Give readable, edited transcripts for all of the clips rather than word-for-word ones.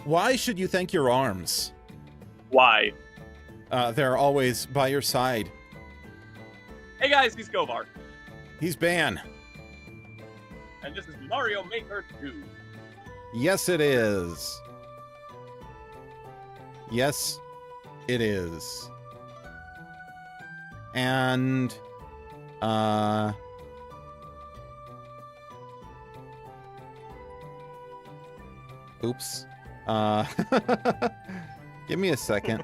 Why should you thank your arms? Why? They're always by your side. Hey guys, he's Govar. He's Ban. And this is Mario Maker 2. Yes, it is. Yes, it is. And, oops. Give me a second.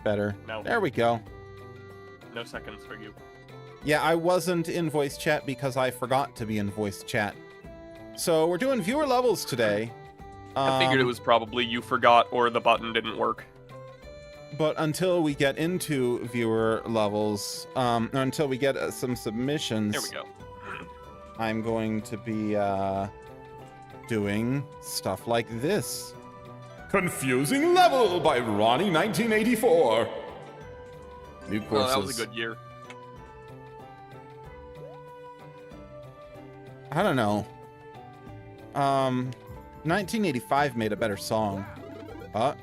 Better. No. There we go. No seconds for you. Yeah, I wasn't in voice chat because I forgot to be in voice chat. So we're doing viewer levels today. I figured it was probably you forgot or the button didn't work. But until we get into viewer levels, until we get some submissions, There we go. I'm going to be doing stuff like this. Confusing Level by Ronnie 1984. New courses. Oh, that was a good year. I don't know. 1985 made a better song. Well,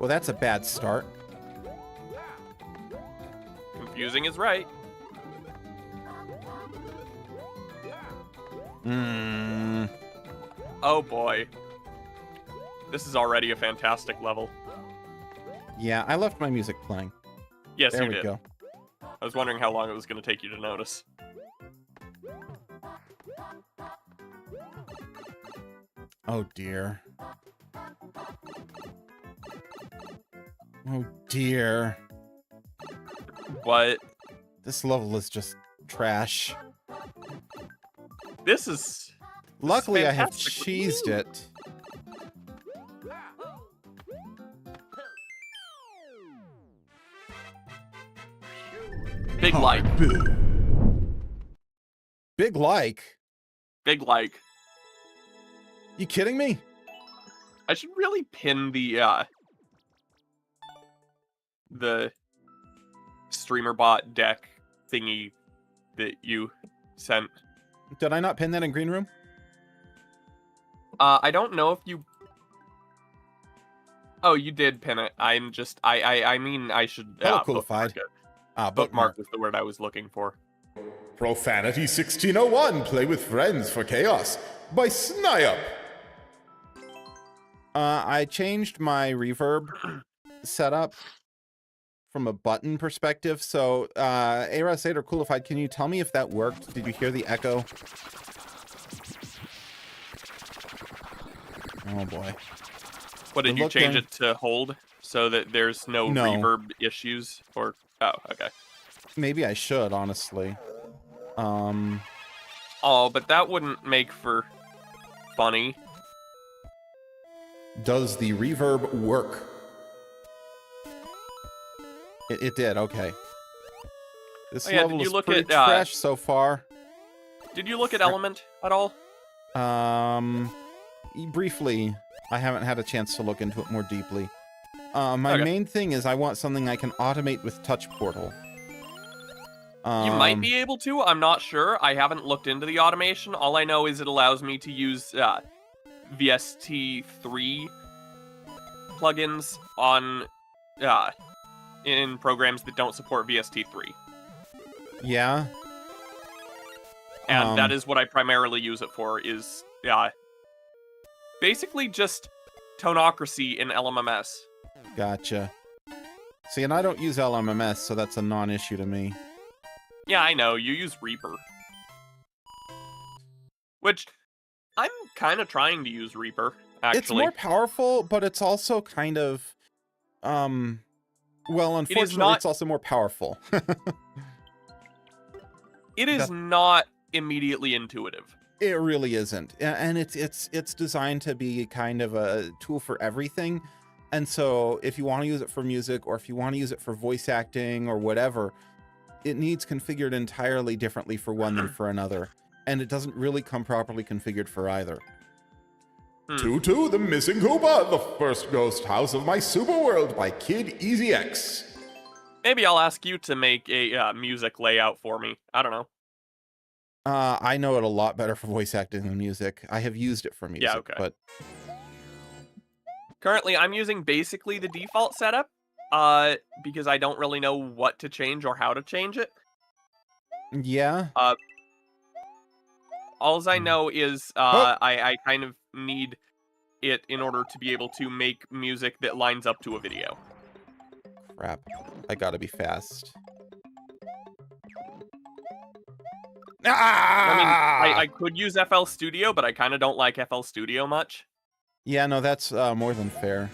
that's a bad start. Confusing is right. Oh boy. This is already a fantastic level. Yeah, I left my music playing. Yes, There you we did. go. I was wondering how long it was going to take you to notice. Oh dear. Oh dear. What? This level is just trash. This is Luckily, I have fantastic. cheesed it. Big like. Big like? Big like. You kidding me? I should really pin the streamer bot deck thingy that you sent. Did I not pin that in Green Room? I don't know if you... Oh, you did pin it. I'm just... I mean, I should... Hello, bookmark Coolified. it. Ah, Bookmark was the word I was looking for. Profanity 1601, Play with Friends for Chaos by Snipe. I changed my reverb setup from a button perspective. So, Aras 8 or Coolified, can you tell me if that worked? Did you hear the echo? Oh boy. What, did you change it to hold so that there's no reverb issues? Or... Oh, okay. Maybe I should, honestly. Oh, but that wouldn't make for funny. Does the reverb work? It did, okay. This Oh, yeah, level did you is look pretty at, trash so far. Did you look at Element at all? Briefly. I haven't had a chance to look into it more deeply. My main thing is I want something I can automate with Touch Portal. You might be able to, I'm not sure. I haven't looked into the automation. All I know is it allows me to use VST3 plugins on in programs that don't support VST3. Yeah. And that is what I primarily use it for, is basically just tonocracy in LMMS. Gotcha. See, and I don't use LMMS, so that's a non-issue to me. Yeah, I know, you use Reaper. Which, I'm kind of trying to use Reaper, actually. It's more powerful, but it's also kind of, well, unfortunately, it's also more powerful. It is not immediately intuitive. It really isn't, and it's designed to be kind of a tool for everything. And so, if you want to use it for music, or if you want to use it for voice acting, or whatever, it needs configured entirely differently for one than for another, and it doesn't really come properly configured for either. Tutu the Missing Koopa, the first ghost house of my super world by Kid Easy X. Maybe I'll ask you to make a music layout for me. I don't know. I know it a lot better for voice acting than music. I have used it for music, Yeah, okay. but Currently, I'm using basically the default setup, because I don't really know what to change or how to change it. yeah. Alls I know is Oh. I kind of need it in order to be able to make music that lines up to a video. Crap. I gotta be fast. I mean, Ah! I could use FL Studio, but I kind of don't like FL Studio much. Yeah, no, that's more than fair.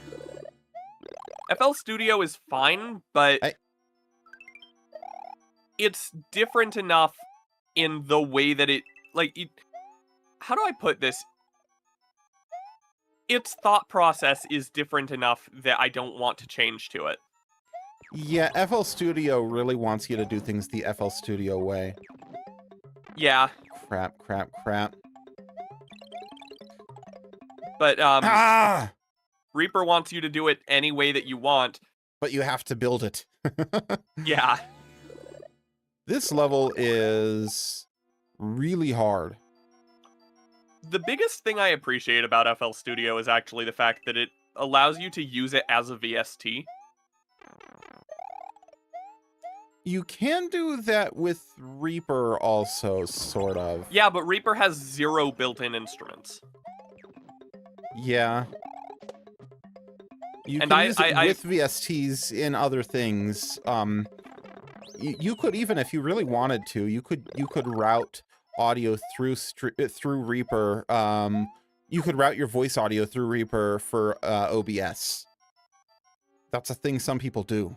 FL Studio is fine, but it's different enough in the way that how do I put this? Its thought process is different enough that I don't want to change to it. Yeah, FL Studio really wants you to do things the FL Studio way. Yeah. Crap, crap, crap. But Ah! Reaper wants you to do it any way that you want. But you have to build it. Yeah. This level is really hard. The biggest thing I appreciate about FL Studio is actually the fact that it allows you to use it as a VST. You can do that with Reaper also, sort of. Yeah, but Reaper has 0 built-in instruments. Yeah. You And can use it with VSTs in other things. You could, even if you really wanted to, you could route audio through Reaper. You could route your voice audio through Reaper for OBS. That's a thing some people do.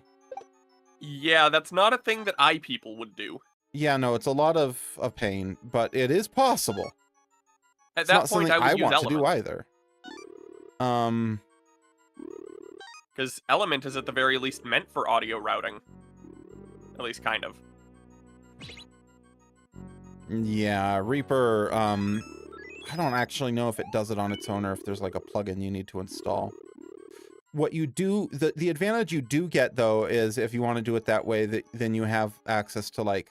Yeah, that's not a thing that people would do. Yeah, no, it's a lot of pain, but it is possible. At It's that not point, something I would use want Element. to do either. Because Element is at the very least meant for audio routing. At least kind of. Yeah, Reaper, I don't actually know if it does it on its own or if there's like a plugin you need to install. What you do, the advantage you do get though is if you want to do it that way, then you have access to like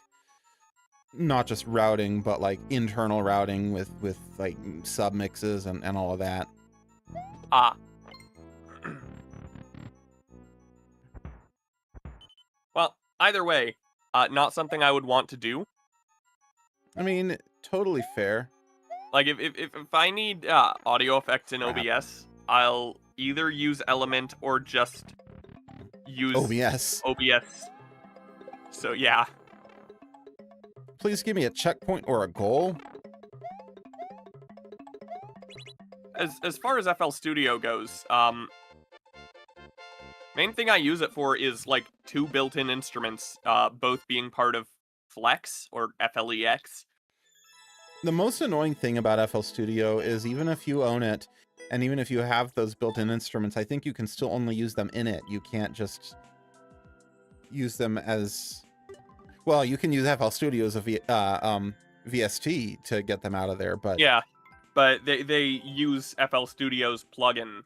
not just routing, but like internal routing with like submixes and all of that. Ah. Well, either way, not something I would want to do. I mean, totally fair. Like, if I need audio effects in Crap. OBS, I'll either use Element or just use OBS. So, yeah. Please give me a checkpoint or a goal. As far as FL Studio goes, main thing I use it for is, like, 2 built-in instruments, both being part of Flex, or FLEX. The most annoying thing about FL Studio is even if you own it, and even if you have those built-in instruments, I think you can still only use them in it. You can't just use them as... Well, you can use FL Studio as a VST to get them out of there, but... Yeah, but they use FL Studio's plugin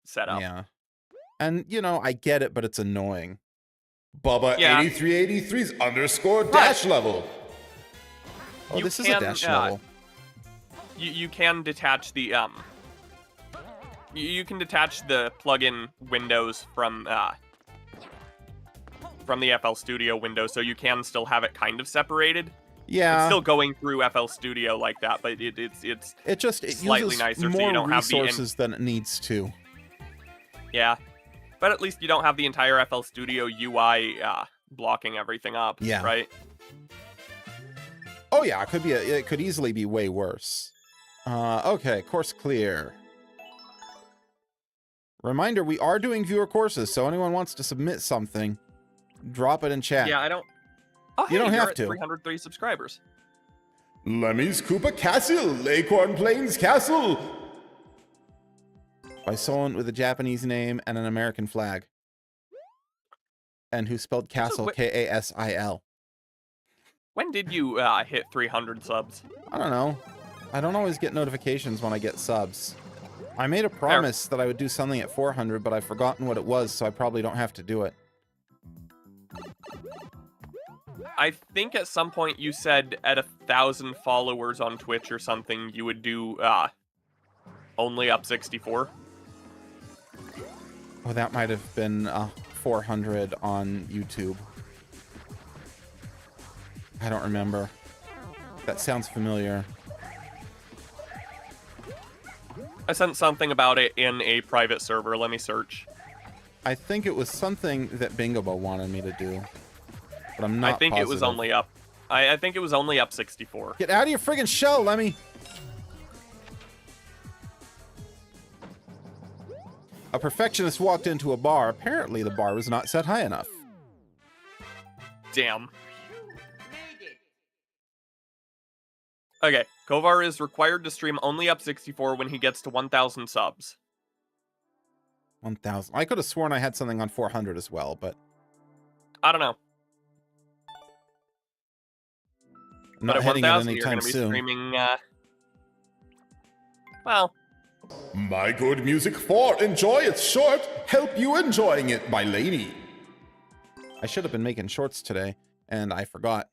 setup. Yeah. And, you know, I get it, but it's annoying. Bubba Yeah. 8383's underscore dash level. Oh, this is a dash level. You can detach the you can detach the plugin windows from the FL Studio window, so you can still have it kind of separated. Yeah. It's still going through FL Studio like that, but it slightly uses nicer, more so you don't have resources than it needs to. Yeah, but at least you don't have the entire FL Studio UI blocking everything up. Yeah. Right. Oh yeah, it could easily be way worse. Okay, course clear. Reminder, we are doing viewer courses, so anyone wants to submit something, drop it in chat. Yeah, I don't... Oh, hey, You don't you're have at to. 303 subscribers. Lemmy's Koopa Castle, Acorn Plains Castle. By someone with a Japanese name and an American flag. And who spelled castle K-A-S-I-L. When did you hit 300 subs? I don't know. I don't always get notifications when I get subs. I made a promise that I would do something at 400, but I've forgotten what it was, so I probably don't have to do it. I think at some point you said at 1,000 followers on Twitch or something, you would do only up 64. Oh, that might have been 400 on YouTube. I don't remember. That sounds familiar. I sent something about it in a private server. Let me search. I think it was something that Bingobo wanted me to do, but I'm not I think it was positive. only up. I think it was only up 64. Get out of your friggin' shell, Lemmy! A perfectionist walked into a bar. Apparently, the bar was not set high enough. Damn. Okay, Kovar is required to stream only up 64 when he gets to 1,000 subs. 1,000. I could have sworn I had something on 400 as well, but I don't know. I'm But not at hitting it 1,000, you're going anytime to be soon. streaming, well, My Good Music 4, Enjoy It's Short, Help You Enjoying It by Laney. I should have been making shorts today, and I forgot.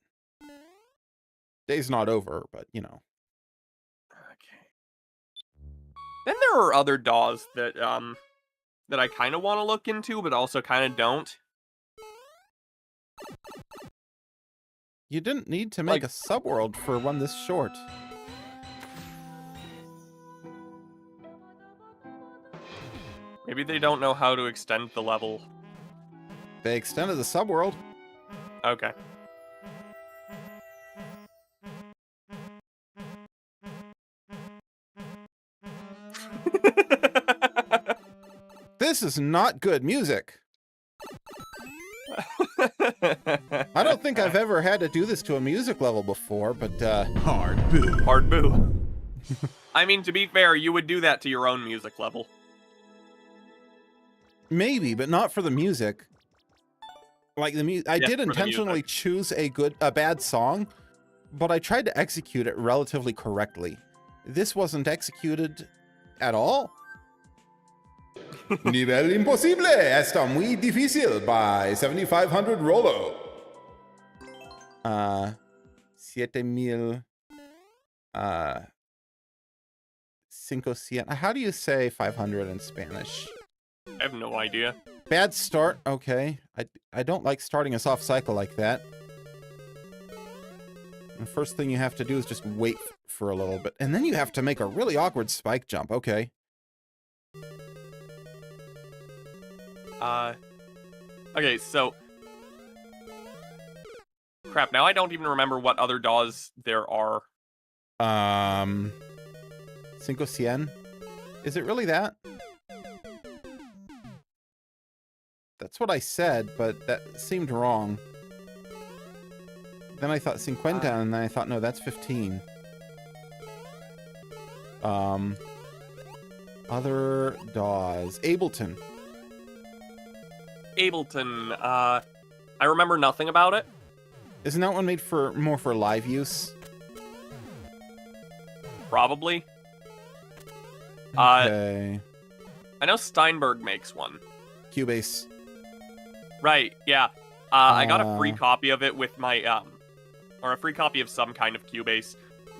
Day's not over, but, you know. okay. Then there are other DAWs that, that I kind of want to look into, but also kind of don't. You didn't need to make a subworld for one this short. Maybe they don't know how to extend the level. They extended the subworld. Okay. This is not good music. I don't think I've ever had to do this to a music level before, but Hard boo. Hard boo. I mean, to be fair, you would do that to your own music level. maybe, but not for the music. Like I did intentionally choose a bad song, but I tried to execute it relatively correctly. This wasn't executed at all. Nivel Imposible está muy difícil by 7500 Rolo. 7,000 500. How do you say 500 in Spanish? I have no idea. Bad start. Okay. I don't like starting us off cycle like that. The first thing you have to do is just wait for a little bit. And then you have to make a really awkward spike jump. Okay. Okay, so... Crap, now I don't even remember what other DAWs there are. 500. Is it really that? That's what I said, but that seemed wrong. Then I thought 50, and then I thought, no, that's 15. Other DAWs. Ableton. Ableton, I remember nothing about it. Isn't that one made for more for live use? Probably. Okay. I know Steinberg makes one. Cubase. Right, yeah. I got a free copy of it with my, or a free copy of some kind of Cubase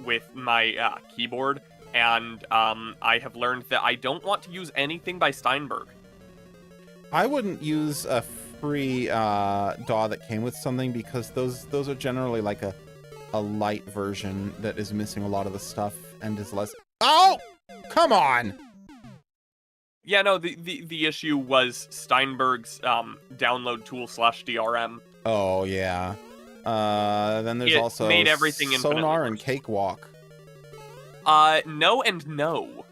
with my, keyboard, and, I have learned that I don't want to use anything by Steinberg. I wouldn't use a free DAW that came with something because those are generally like a light version that is missing a lot of the stuff and is less. Oh, come on! Yeah, no, the issue was Steinberg's download tool /DRM. Oh yeah. Then there's also made everything Sonar infinitely and worse. Cakewalk. No and no.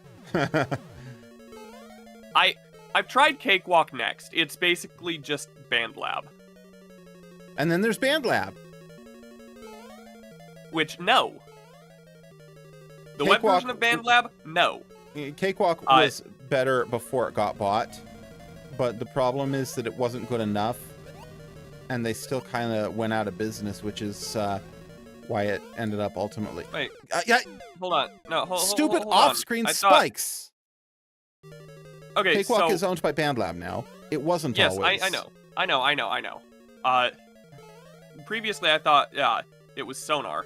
I've tried Cakewalk Next. It's basically just BandLab. And then there's BandLab. Which, no. The web Cakewalk- version of BandLab, no. Cakewalk was better before it got bought, but the problem is that it wasn't good enough, and they still kind of went out of business, which is why it ended up ultimately. Wait, Yeah, hold on. No, stupid hold on. off-screen I thought- spikes. Okay, Cakewalk so... is owned by BandLab now. It wasn't Yes, always. I know. previously I thought it was Sonar.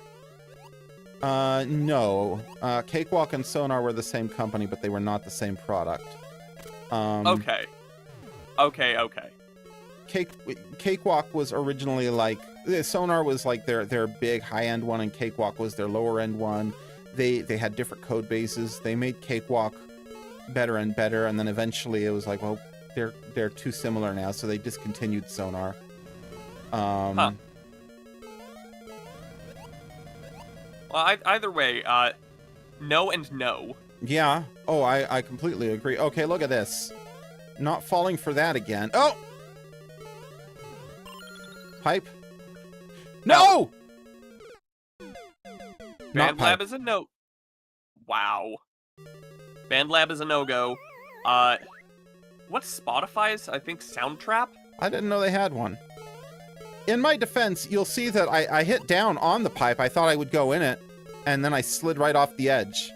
No. Cakewalk and Sonar were the same company, but they were not the same product. Okay. Cakewalk was originally like Sonar was like their big high-end one, and Cakewalk was their lower-end one. They had different code bases. They made Cakewalk better and better, and then eventually it was like, well, they're too similar now, so they discontinued Sonar. Well, either way, no and no. Yeah. Oh, I completely agree. Okay, look at this. Not falling for that again. Oh! Pipe. No! Not BandLab pipe. is a no. Wow. BandLab is a no-go. What's Spotify's? I think Soundtrap? I didn't know they had one. In my defense, you'll see that I hit down on the pipe. I thought I would go in it, and then I slid right off the edge.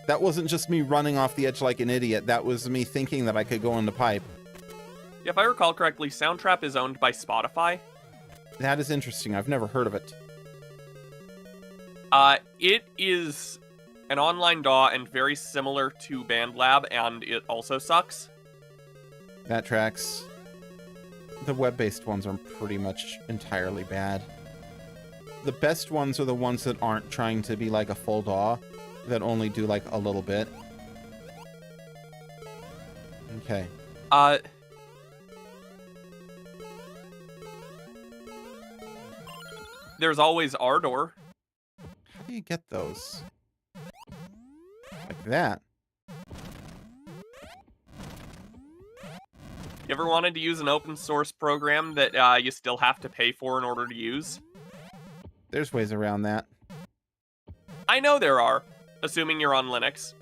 That wasn't just me running off the edge like an idiot. That was me thinking that I could go in the pipe. Yeah, if I recall correctly, Soundtrap is owned by Spotify. That is interesting. I've never heard of it. It is an online DAW and very similar to BandLab, and it also sucks. That tracks. The web-based ones are pretty much entirely bad. The best ones are the ones that aren't trying to be like a full DAW, that only do like a little bit. Okay. There's always Ardor. How do you get those? Like that. You ever wanted to use an open source program that you still have to pay for in order to use? There's ways around that. I know there are, assuming you're on Linux.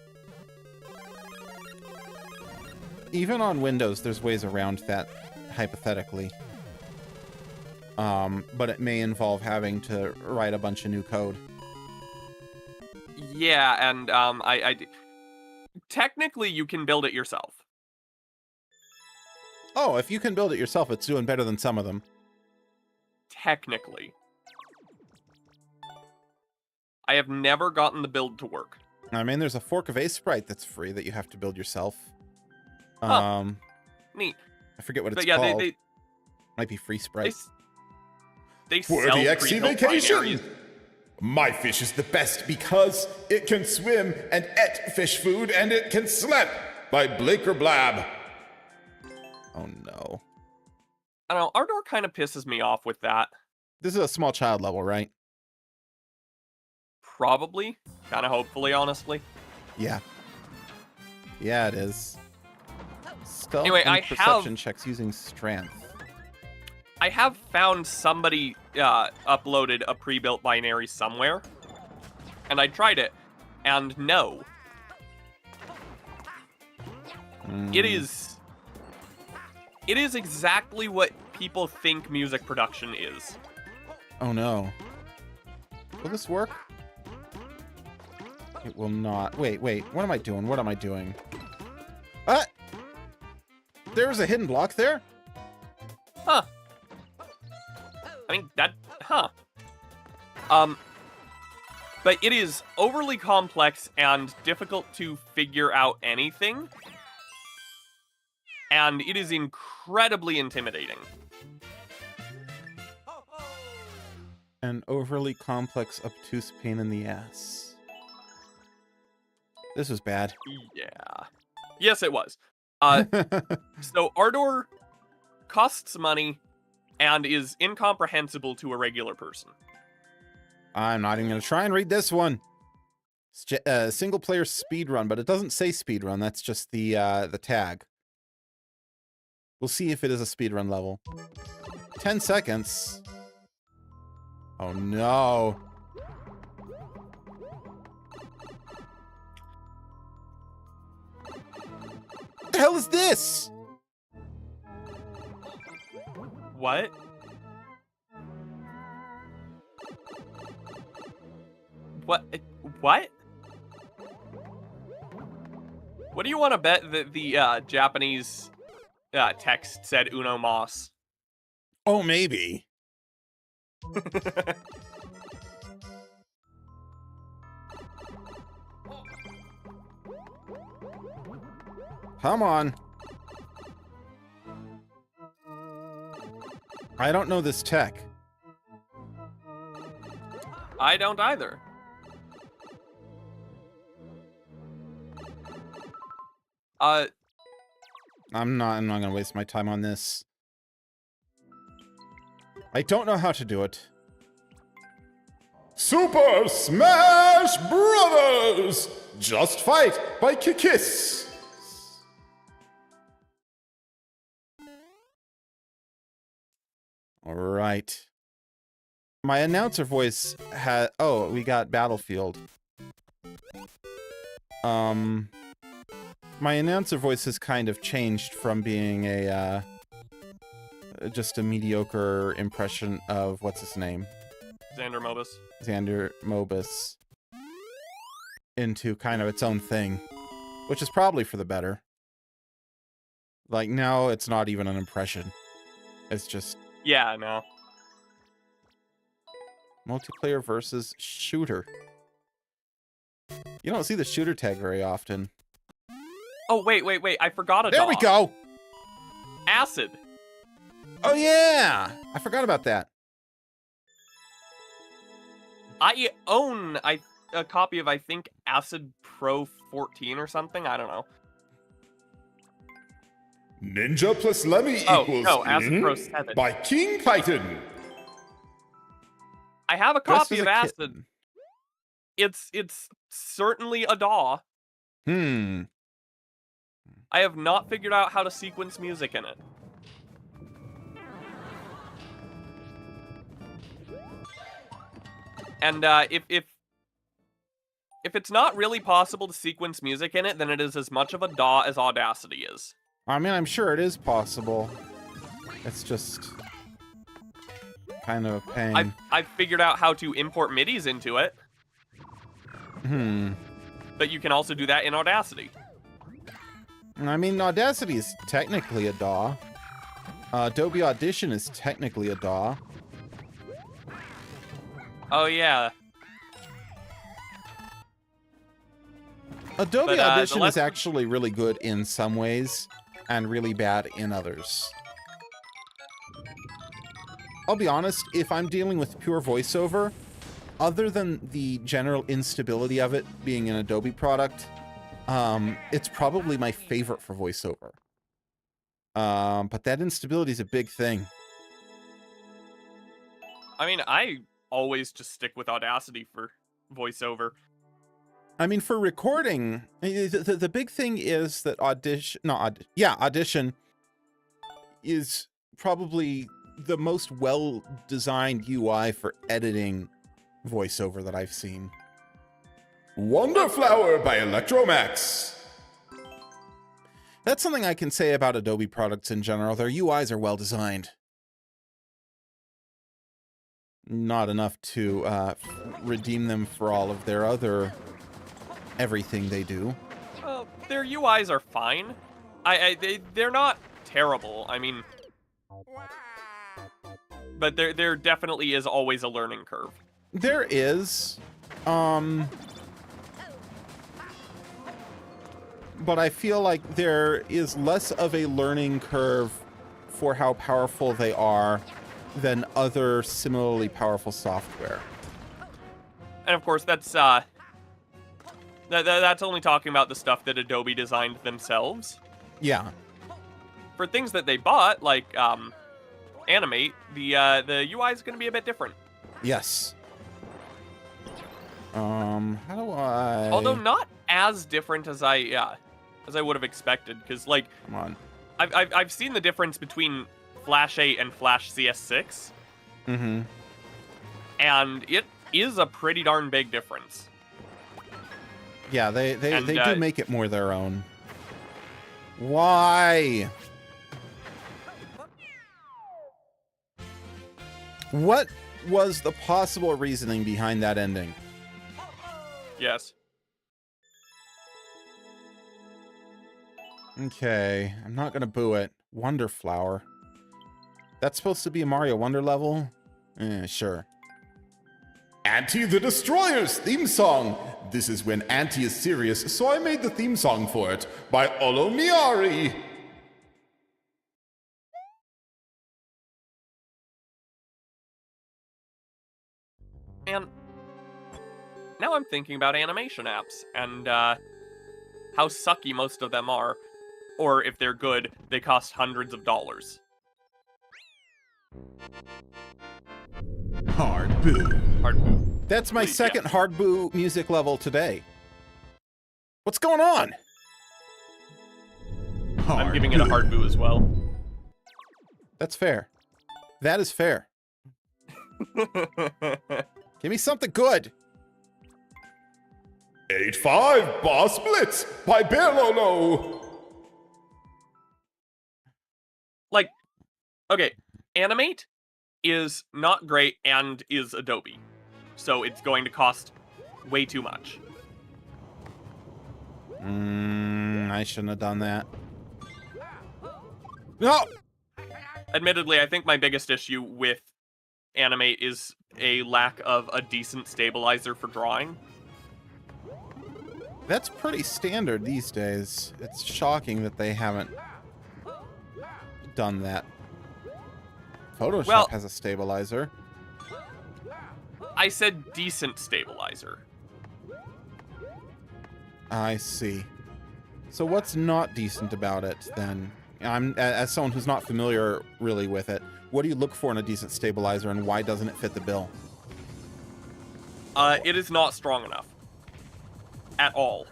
Even on Windows, there's ways around that, hypothetically. But it may involve having to write a bunch of new code. Yeah, and technically you can build it yourself. Oh, if you can build it yourself, it's doing better than some of them. Technically. I have never gotten the build to work. I mean, there's a fork of Sprite that's free that you have to build yourself. Neat. I forget what it's But yeah, called. they Might be free Sprite. they sell For the XC pre-built vacation! binaries. My fish is the best because it can swim and eat fish food and it can slap by Blaker Blab. Oh no. I don't know, Ardor kind of pisses me off with that. This is a small child level, right? Probably. Kind of hopefully, honestly. Yeah. Yeah, it is. Stealth Anyway, and I perception have- checks using strength. I have found somebody uploaded a pre-built binary somewhere, and I tried it, and no. It is exactly what people think music production is. Oh no. Will this work? It will not. Wait. What am I doing? What am I doing? There's a hidden block there? Huh. I mean, but it is overly complex and difficult to figure out anything. And it is incredibly intimidating. An overly complex, obtuse pain in the ass. This was bad. Yeah. Yes, it was. So Ardor costs money and is incomprehensible to a regular person. I'm not even going to try and read this one. Single player speedrun, but it doesn't say speedrun. That's just the tag. We'll see if it is a speedrun level. 10 seconds. Oh no. What the hell is this? What? What? What? What do you want to bet that the Japanese text said Uno Mas? Oh, maybe. Come on. I don't know this tech. I don't either. I'm not gonna waste my time on this. I don't know how to do it. Super Smash Brothers! Just Fight by Kikis. All right. My announcer voice had... Oh, we got Battlefield. My announcer voice has kind of changed from being a, just a mediocre impression of, what's his name? Xander Mobus. Xander Mobus. Into kind of its own thing. Which is probably for the better. Like, now it's not even an impression. It's just... Yeah, no. Multiplayer versus shooter. You don't see the shooter tag very often. Oh, wait. I forgot a There we dog. go! Acid. Oh, yeah! I forgot about that. I own a copy of, I think, Acid Pro 14 or something. I don't know. Ninja plus Lemmy Oh, equals no, Acid Ing Pro 7. by King Titan. I have a Dressed copy as of a Acid. kitten. It's certainly a DAW. Hmm. I have not figured out how to sequence music in it. And if it's not really possible to sequence music in it, then it is as much of a DAW as Audacity is. I mean, I'm sure it is possible. It's just... kind of a pain. I've figured out how to import MIDIs into it. But you can also do that in Audacity. I mean, Audacity is technically a DAW. Adobe Audition is technically a DAW. Oh, yeah. Adobe But, Audition is the actually really good in some ways, and really bad in others. I'll be honest, if I'm dealing with pure voiceover, other than the general instability of it being an Adobe product, it's probably my favorite for voiceover. But that instability is a big thing. I mean, I always just stick with Audacity for voiceover. I mean, for recording, the big thing is that Audition is probably the most well-designed UI for editing voiceover that I've seen. Wonderflower by Electromax. That's something I can say about Adobe products in general. Their UIs are well-designed. Not enough to redeem them for all of their other everything they do. Well, their UIs are fine. They're not terrible. I mean, but there definitely is always a learning curve. There is, but I feel like there is less of a learning curve for how powerful they are than other similarly powerful software. And of course, that's that's only talking about the stuff that Adobe designed themselves. Yeah. For things that they bought, like Animate, the UI is going to be a bit different. Yes. How do I? Although not as different as I would have expected, because like, Come on. I've seen the difference between Flash 8 and Flash CS6. Mm-hmm. And it is a pretty darn big difference. Yeah, they do make it more their own. Why? What was the possible reasoning behind that ending? Yes. Okay, I'm not gonna boo it. Wonderflower. That's supposed to be a Mario Wonder level? Sure. Anti the Destroyer's theme song. This is when Anti is serious, so I made the theme song for it by Olomiari. And now I'm thinking about animation apps and how sucky most of them are. Or if they're good, they cost hundreds of dollars. Hard boo. Hard boo. That's my Please, second yes. hard boo music level today. What's going on? I'm giving it a hard boo as well. That's fair. That is fair. Give me something good. 8-5 Boss Blitz by Belolo. Like, okay, Animate is not great and is Adobe. So it's going to cost way too much. I shouldn't have done that. No! Admittedly, I think my biggest issue with Animate is a lack of a decent stabilizer for drawing. That's pretty standard these days. It's shocking that they haven't done that. Photoshop has a stabilizer. I said decent stabilizer. I see. So what's not decent about it, then? I'm as someone who's not familiar really with it, what do you look for in a decent stabilizer, and why doesn't it fit the bill? It is not strong enough. At all.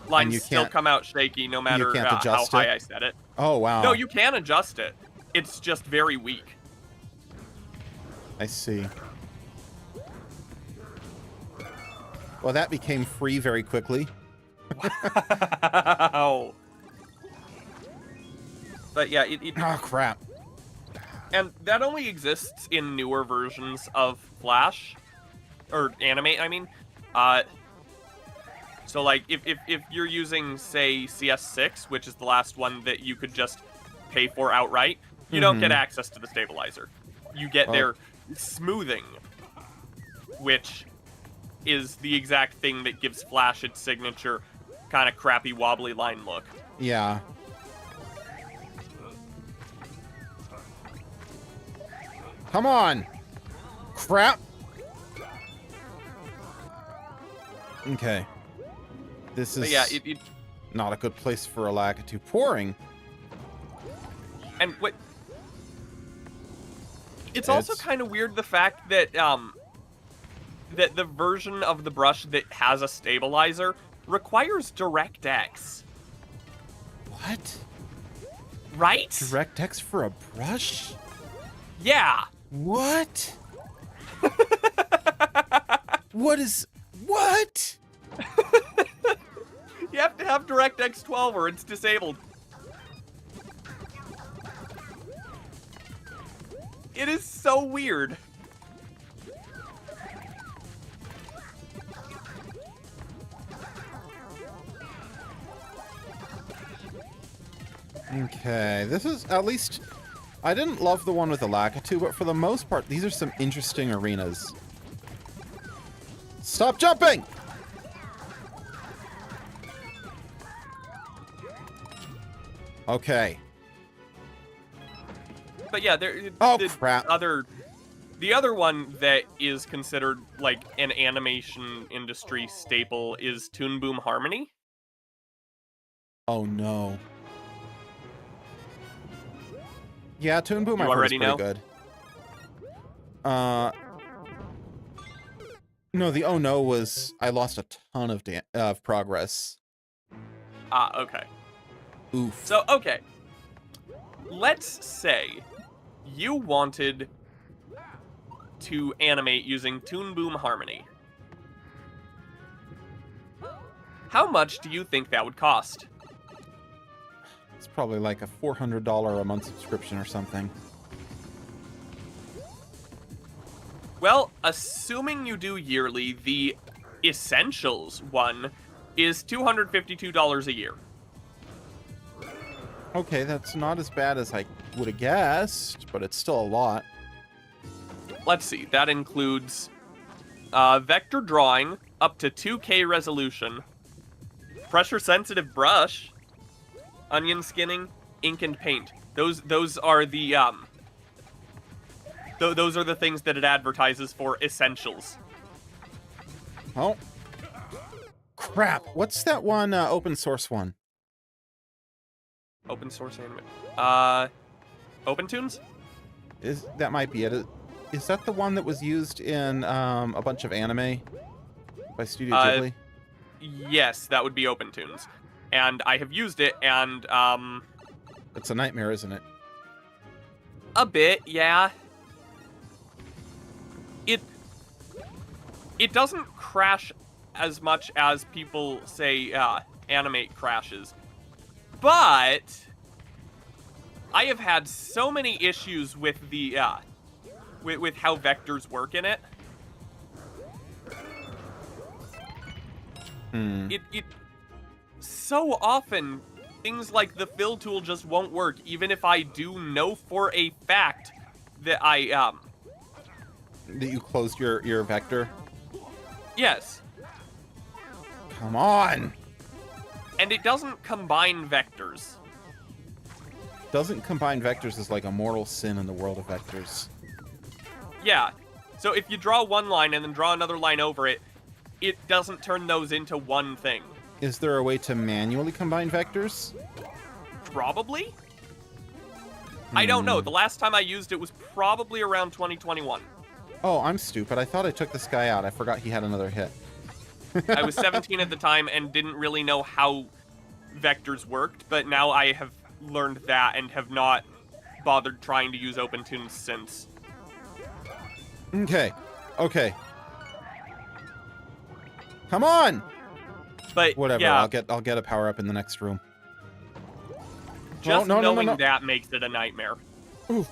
Lines still come out shaky no matter how high I set it. Oh, wow. No, you can adjust it. It's just very weak. I see. Well, that became free very quickly. Wow. But yeah, Oh, crap. and that only exists in newer versions of Flash. Or Animate, I mean. So, like, if you're using, say, CS6, which is the last one that you could just pay for outright, you don't get access to the stabilizer. You get their smoothing, which is the exact thing that gives Flash its signature kind of crappy wobbly line look. Yeah. Come on! Crap! Okay. This is But yeah, not a good place for a Lakitu pouring. and what... It's also kind of weird the fact that that the version of the brush that has a stabilizer requires DirectX. What? Right? DirectX for a brush? Yeah. What? What? You have to have DirectX 12 or it's disabled. It is so weird. Okay, this is at least... I didn't love the one with the Lakitu, but for the most part, these are some interesting arenas. Stop jumping! Okay. But yeah, Crap. The other one that is considered like an animation industry staple is Toon Boom Harmony. Oh no. Yeah, Toon Boom You I've heard is already pretty know? good. No, the oh no was I lost a ton of progress. Ah, okay. Oof. So, okay. Let's say you wanted to animate using Toon Boom Harmony. How much do you think that would cost? It's probably like a $400 a month subscription or something. Well, assuming you do yearly, the Essentials one is $252 a year. Okay, that's not as bad as I would have guessed, but it's still a lot. Let's see. That includes vector drawing up to 2K resolution, pressure-sensitive brush, onion skinning, ink and paint. Those are the those are the things that it advertises for essentials. Oh, crap! What's that one open source one? Open source anime. OpenTunes? That might be it? Is that the one that was used in a bunch of anime by Studio Ghibli? Yes, that would be OpenTunes, and I have used it, and It's a nightmare, isn't it? a bit, yeah. It doesn't crash as much as people say Animate crashes, but I have had so many issues with the with how vectors work in it. It so often things like the fill tool just won't work, even if I do know for a fact that that you closed your vector? Yes. Come on! And it doesn't combine vectors. Doesn't combine vectors is like a mortal sin in the world of vectors. Yeah. So if you draw one line and then draw another line over it, it doesn't turn those into one thing. Is there a way to manually combine vectors? Probably? I don't know. The last time I used it was probably around 2021. Oh, I'm stupid. I thought I took this guy out. I forgot he had another hit. I was 17 at the time and didn't really know how vectors worked, but now I have learned that and have not bothered trying to use OpenTunes since. Okay. Okay. Come on! But Whatever. yeah, I'll get a power up in the next room. just no, knowing that makes it a nightmare. Oof.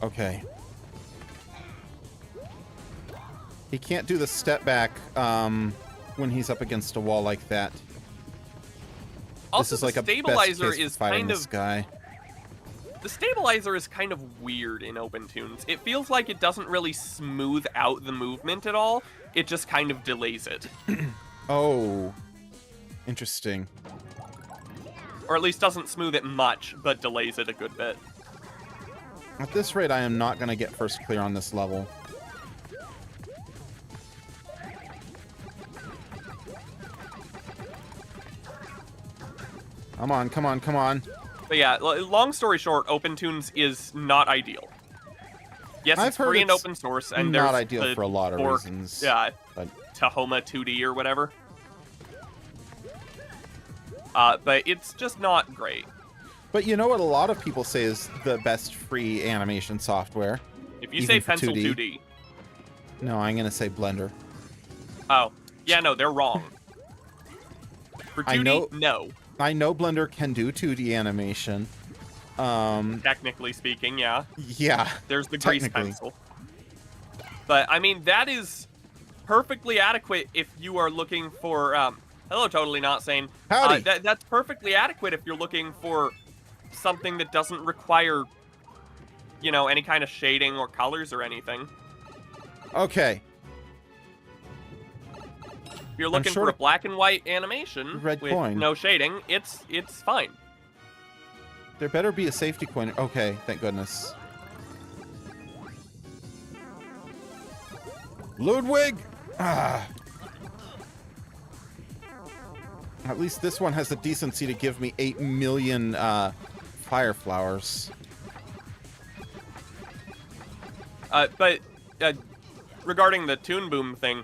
Okay. He can't do the step back when he's up against a wall like that. Also, this is like the a best stabilizer case is fighting kind this of guy. the stabilizer is kind of weird in OpenTunes. It feels like it doesn't really smooth out the movement at all. It just kind of delays it. Oh. Interesting. Or at least doesn't smooth it much, but delays it a good bit. At this rate, I am not going to get first clear on this level. Come on, come on, come on. But yeah, long story short, OpenTunes is not ideal. Yes, I've it's heard free and it's open source, and not there's ideal the for a lot of fork, reasons. Yeah, But Tahoma 2D or whatever. But it's just not great. But you know what a lot of people say is the best free animation software? If you Even say for Pencil 2D. 2D. No, I'm going to say Blender. Oh, yeah, no, they're wrong. For 2D, I know- no. I know Blender can do 2D animation. Technically speaking, yeah. Yeah. There's the grease Technically. pencil. But, I mean, that is perfectly adequate if you are looking for, hello, Totally Not Sane. Howdy. That's perfectly adequate if you're looking for something that doesn't require, you know, any kind of shading or colors or anything. Okay. If you're looking short for a of- black and white animation Red with coin. no shading, it's fine. There better be a safety coin. Okay, thank goodness. Ludwig! Ah. At least this one has the decency to give me 8 million fire flowers. But regarding the Toon Boom thing,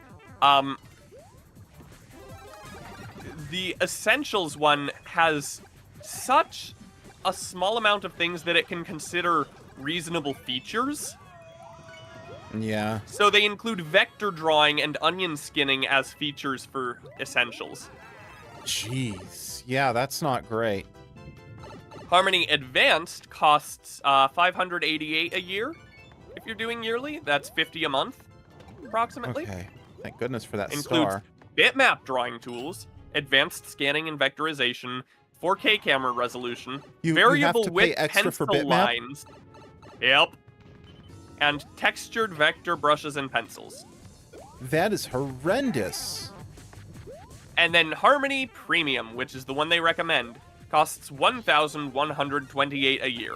the Essentials one has such a small amount of things that it can consider reasonable features. Yeah. So they include vector drawing and onion skinning as features for Essentials. Jeez. Yeah, that's not great. Harmony Advanced costs $588 a year. If you're doing yearly, that's $50 a month, approximately. Okay. Thank goodness for that Includes star. bitmap drawing tools, advanced scanning and vectorization, 4K camera resolution, You variable have to pay width extra for pencil bitmap? lines. Yep. And textured vector brushes and pencils. That is horrendous. And then Harmony Premium, which is the one they recommend, costs $1,128 a year.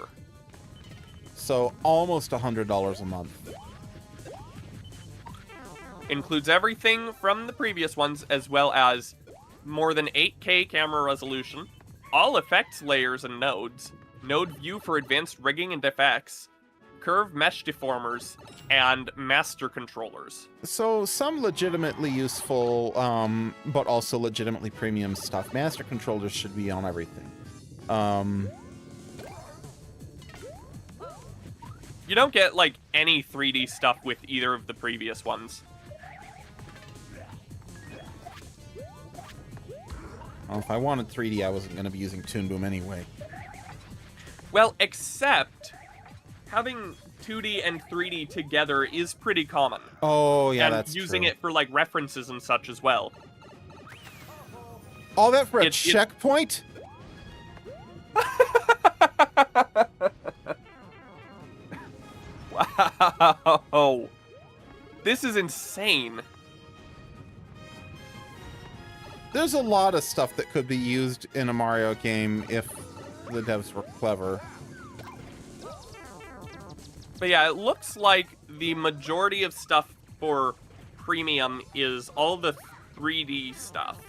So almost $100 a month. Includes everything from the previous ones, as well as more than 8K camera resolution, all effects layers and nodes, node view for advanced rigging and effects, curve mesh deformers, and master controllers. So some legitimately useful, but also legitimately premium stuff. Master controllers should be on everything. You don't get, like, any 3D stuff with either of the previous ones. Well, if I wanted 3D, I wasn't going to be using Toon Boom anyway. Well, except having 2D and 3D together is pretty common. Oh, yeah, and that's using true. it for, like, references and such as well. All that for a It- checkpoint? Wow. This is insane. There's a lot of stuff that could be used in a Mario game if the devs were clever. But yeah, it looks like the majority of stuff for premium is all the 3D stuff.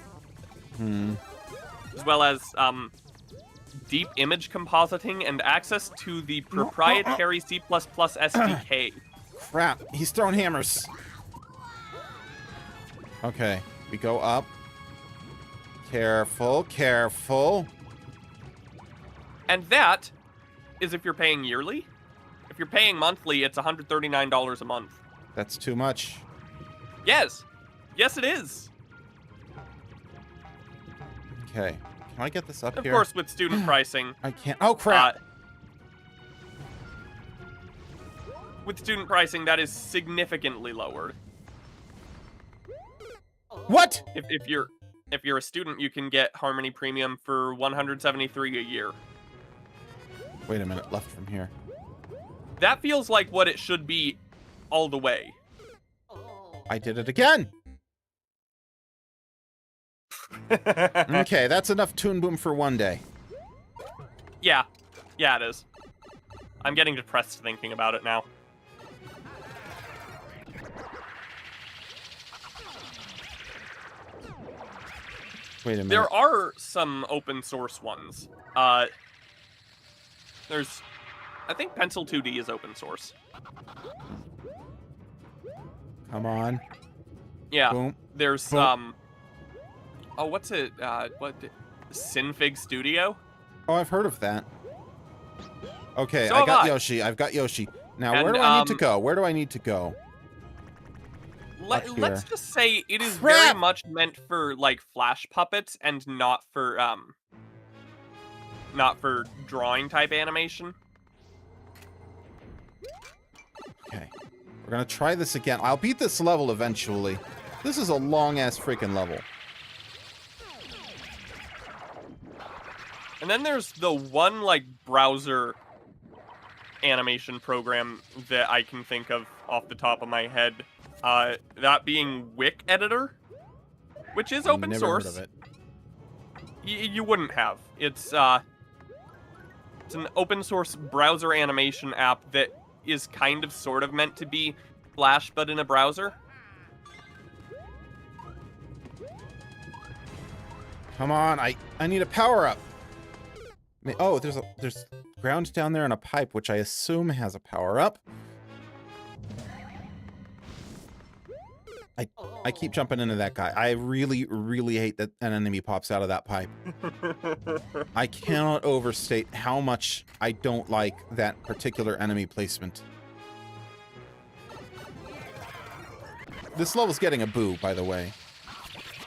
As well as deep image compositing and access to the proprietary C++ SDK. Crap, he's throwing hammers. Okay, we go up. Careful, careful. And that is if you're paying yearly. If you're paying monthly, it's $139 a month. That's too much. Yes. Yes, it is. Okay, can I get this up Of here? course, with student pricing. I can't. Oh, crap. With student pricing, that is significantly lowered. What? If you're a student, you can get Harmony Premium for $173 a year. Wait a minute, left from here. That feels like what it should be all the way. I did it again. Okay, that's enough Toon Boom for one day. Yeah. Yeah, it is. I'm getting depressed thinking about it now. Wait a minute. There are some open source ones. There's... I think Pencil 2D is open source. Come on. Yeah. Boom. There's, Boom. Oh, what's it? Synfig Studio? Oh, I've heard of that. Okay, So I have got I. Yoshi. I've got Yoshi. Now, And, where do I need to go? Where do I need to go? Up here. Let's just say it is Crap! very much meant for, like, flash puppets and not for drawing type animation. Okay. We're gonna try this again. I'll beat this level eventually. This is a long-ass freaking level. And then there's the one, like, browser animation program that I can think of off the top of my head. That being Wick Editor, which is open Never source. heard of it. You wouldn't have. It's an open source browser animation app that is kind of sort of meant to be Flash, but in a browser. Come on, I need a power-up. Oh, there's ground down there and a pipe, which I assume has a power-up. I keep jumping into that guy. I really, really hate that an enemy pops out of that pipe. I cannot overstate how much I don't like that particular enemy placement. This level's getting a boo, by the way.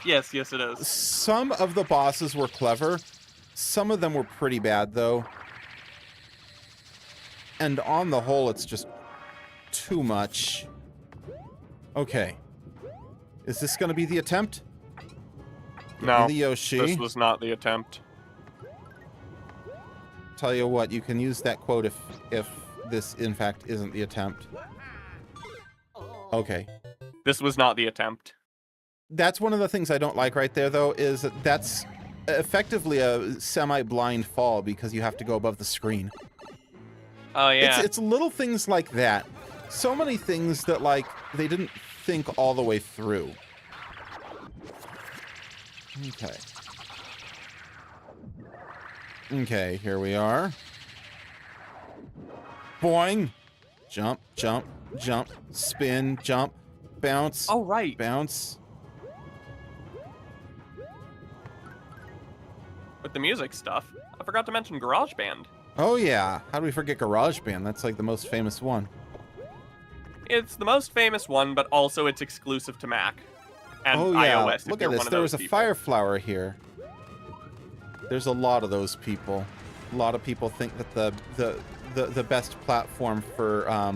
Yes, it is. Some of the bosses were clever. Some of them were pretty bad, though. And on the whole, it's just too much. Okay. Is this going to be the attempt? Give No, me the Yoshi. this was not the attempt. Tell you what, you can use that quote if this in fact isn't the attempt. Okay. This was not the attempt. That's one of the things I don't like right there, though, is that that's effectively a semi-blind fall because you have to go above the screen. Oh, yeah. It's little things like that. So many things that, like, they didn't think all the way through. Okay. Okay, here we are. Boing! Jump, jump, jump, spin, jump, bounce. Oh, right. Bounce. With the music stuff, I forgot to mention GarageBand. Oh yeah, how do we forget GarageBand? That's like the most famous one. It's the most famous one, but also it's exclusive to Mac and Oh yeah, iOS. if look you're at this. one of There those was a people. fire flower here. There's a lot of those people. A lot of people think that the best platform for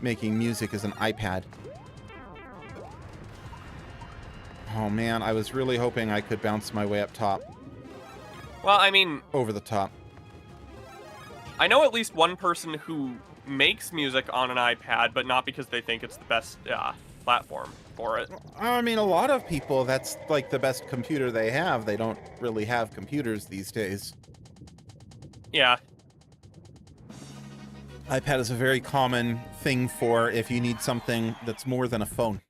making music is an iPad. Oh man, I was really hoping I could bounce my way up top. Well, I mean, Over the top. I know at least one person who makes music on an iPad, but not because they think it's the best platform for it. I mean, a lot of people, that's like the best computer they have. They don't really have computers these days. Yeah. iPad is a very common thing for if you need something that's more than a phone.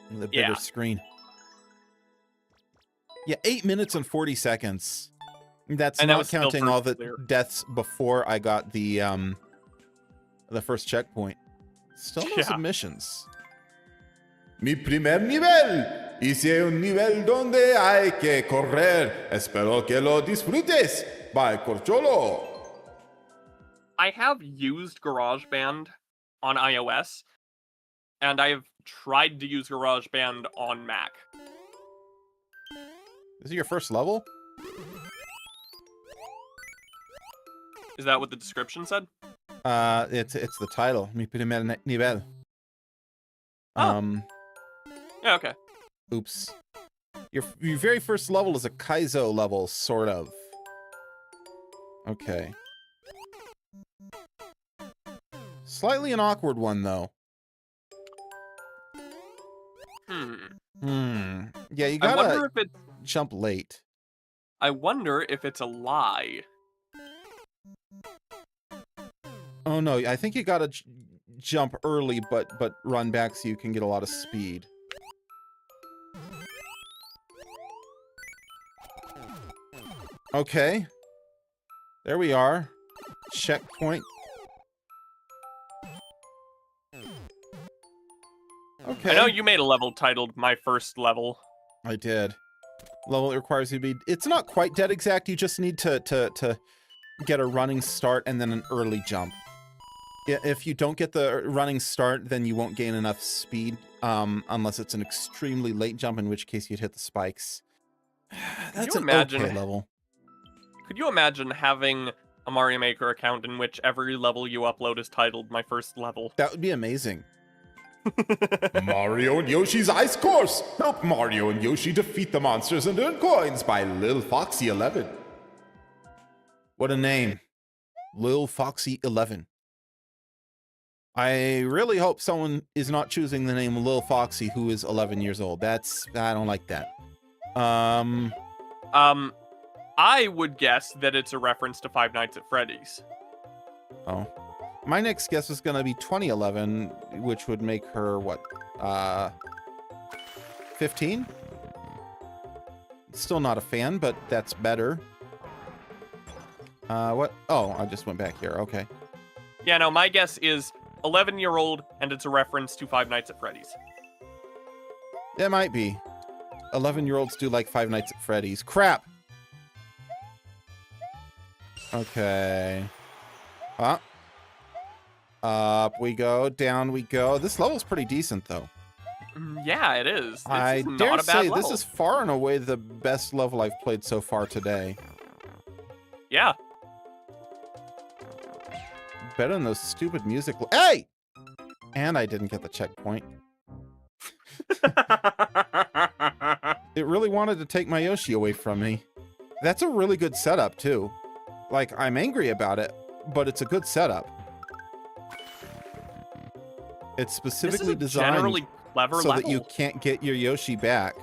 The bigger Yeah. screen. Yeah, 8 minutes and 40 seconds. That's And that not was still counting first all the clear. deaths before I got the first checkpoint. Still no Yeah. submissions. Mi primer nivel. Hice un nivel donde hay que correr. Espero que lo disfrutes. By Corcholo. I have used GarageBand on iOS, and I have tried to use GarageBand on Mac. Is it your first level? Is that what the description said? It's the title. Mi primer nivel. Oh. Yeah, okay. Oops. Your very first level is a Kaizo level, sort of. Okay. Slightly an awkward one, though. Yeah, you I wonder gotta if it's jump late. I wonder if it's a lie. Oh no, I think you gotta jump early, but run back so you can get a lot of speed. Okay. There we are. Checkpoint. Okay. I know you made a level titled My First Level. I did. Level that requires you to be... It's not quite dead exact. You just need to get a running start and then an early jump. If you don't get the running start, then you won't gain enough speed, unless it's an extremely late jump, in which case you'd hit the spikes. That's an okay level. Could you imagine having a Mario Maker account in which every level you upload is titled My First Level? That would be amazing. Mario and Yoshi's Ice Course. Help Mario and Yoshi defeat the monsters and earn coins by Lil Foxy 11. What a name. Lil Foxy 11. I really hope someone is not choosing the name Lil Foxy who is 11 years old. I don't like that. I would guess that it's a reference to Five Nights at Freddy's. Oh. My next guess is going to be 2011, which would make her, what, 15? Still not a fan, but that's better. What? Oh, I just went back here. Okay. Yeah, no, my guess is 11-year-old, and it's a reference to Five Nights at Freddy's. It might be. 11-year-olds do like Five Nights at Freddy's. Crap! Okay. Up we go, down we go. This level's pretty decent, though. Yeah, it is. I This is dare not a bad say level. this is far and away the best level I've played so far today. Yeah. Better than those stupid music. Hey! And I didn't get the checkpoint. It really wanted to take my Yoshi away from me. That's a really good setup, too. Like, I'm angry about it, but it's a good setup. It's specifically designed generally clever so level. that you can't get your Yoshi back.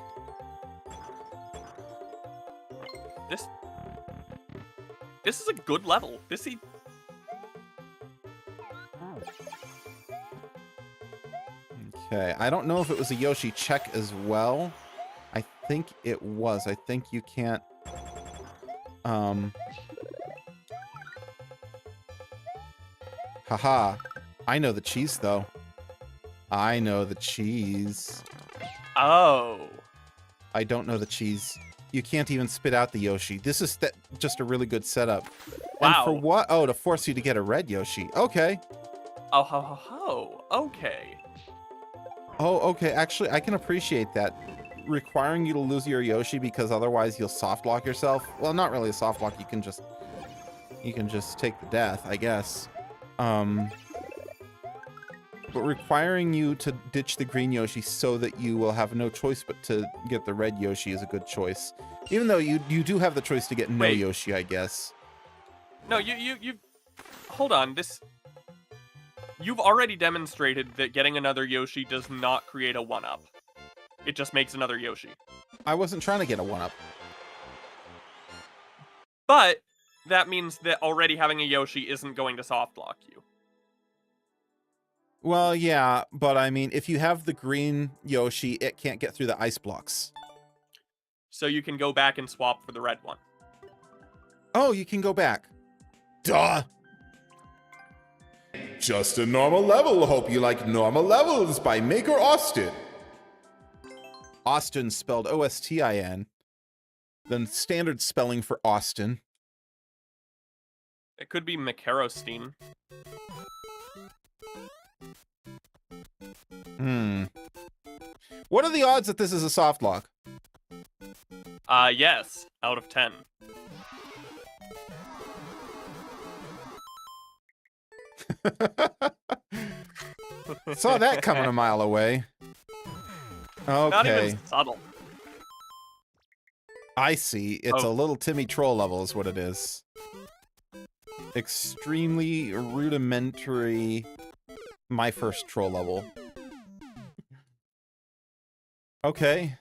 This is a good level. Okay, I don't know if it was a Yoshi check as well. I think it was. I think you can't... Haha. I know the cheese, though. I know the cheese. Oh. I don't know the cheese. You can't even spit out the Yoshi. This is just a really good setup. Wow. And for what? Oh, to force you to get a red Yoshi. Okay. Oh, ho, ho, ho. Okay. Oh, okay. Actually, I can appreciate that. Requiring you to lose your Yoshi because otherwise you'll soft lock yourself. Well, not really a soft lock. You can just take the death, I guess. But requiring you to ditch the green Yoshi so that you will have no choice but to get the red Yoshi is a good choice. Even though you do have the choice to get no Yoshi, I guess. No, you hold on. You've already demonstrated that getting another Yoshi does not create a 1-up. It just makes another Yoshi. I wasn't trying to get a 1-up. But that means that already having a Yoshi isn't going to soft lock you. Well, yeah, but I mean, if you have the green Yoshi, it can't get through the ice blocks. So you can go back and swap for the red one. Oh, you can go back. Duh! Just a normal level. Hope you like normal levels by Maker Austin. Austin spelled O-S-T-I-N. Then standard spelling for Austin. It could be Makarosteen. What are the odds that this is a soft lock? Yes, out of 10. Saw that coming a mile away. Okay. Not even subtle. I see. It's a little Timmy Troll level is what it is. Extremely rudimentary my first troll level. Okay.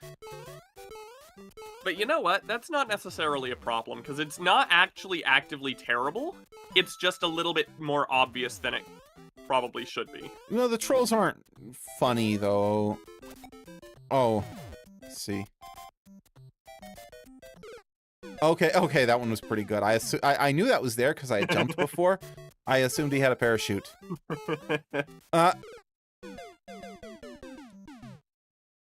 But you know what? That's not necessarily a problem, because it's not actually actively terrible. It's just a little bit more obvious than it probably should be. You know, the trolls aren't funny, though. Oh. Let's see. Okay, that one was pretty good. I knew that was there because I had jumped before. I assumed he had a parachute.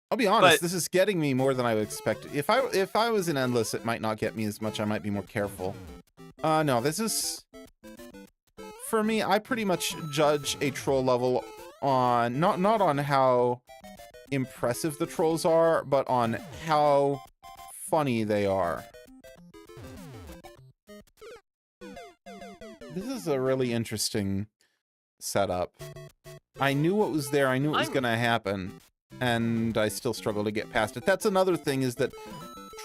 I'll be honest, this is getting me more than I would expect. If I was in Endless, it might not get me as much. I might be more careful. No, this is... For me, I pretty much judge a troll level on... Not on how impressive the trolls are, but on how funny they are. This is a really interesting setup. I knew what was there. I knew it was going to happen. And I still struggle to get past it. That's another thing, is that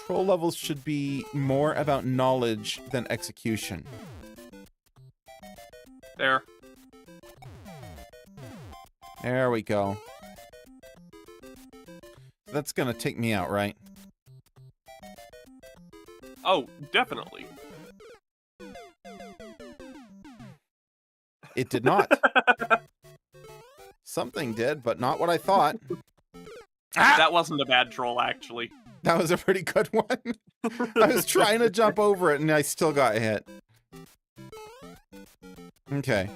troll levels should be more about knowledge than execution. There. There we go. That's gonna take me out, right? Oh, definitely. It did not. Something did, but not what I thought. That wasn't a bad troll, actually. That was a pretty good one. I was trying to jump over it, and I still got hit. Okay.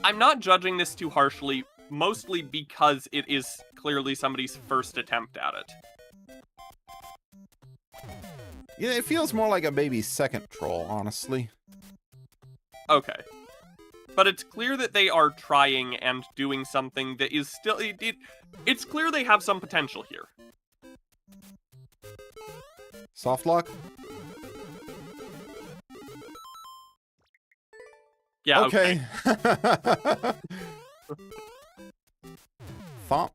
I'm not judging this too harshly, mostly because it is clearly somebody's first attempt at it. Yeah, it feels more like a baby's second troll, honestly. Okay. But it's clear that they are trying and doing something that is still... It's clear they have some potential here. Soft lock? Yeah, okay. Thomp.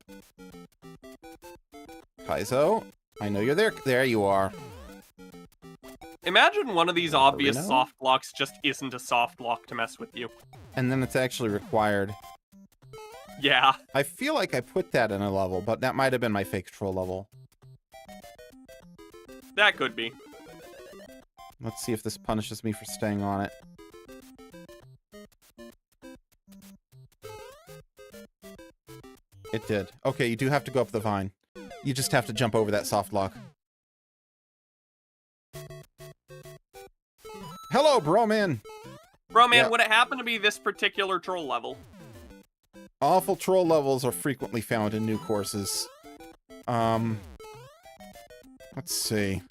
Paizo, I know you're there. There you are. Imagine one of these obvious Reno? soft locks just isn't a soft lock to mess with you. And then it's actually required. Yeah. I feel like I put that in a level, but that might have been my fake troll level. That could be. Let's see if this punishes me for staying on it. It did. Okay, you do have to go up the vine. You just have to jump over that soft lock. Hello, Broman! Bro, man, Yeah. would it happen to be this particular troll level? Awful troll levels are frequently found in new courses. Let's see.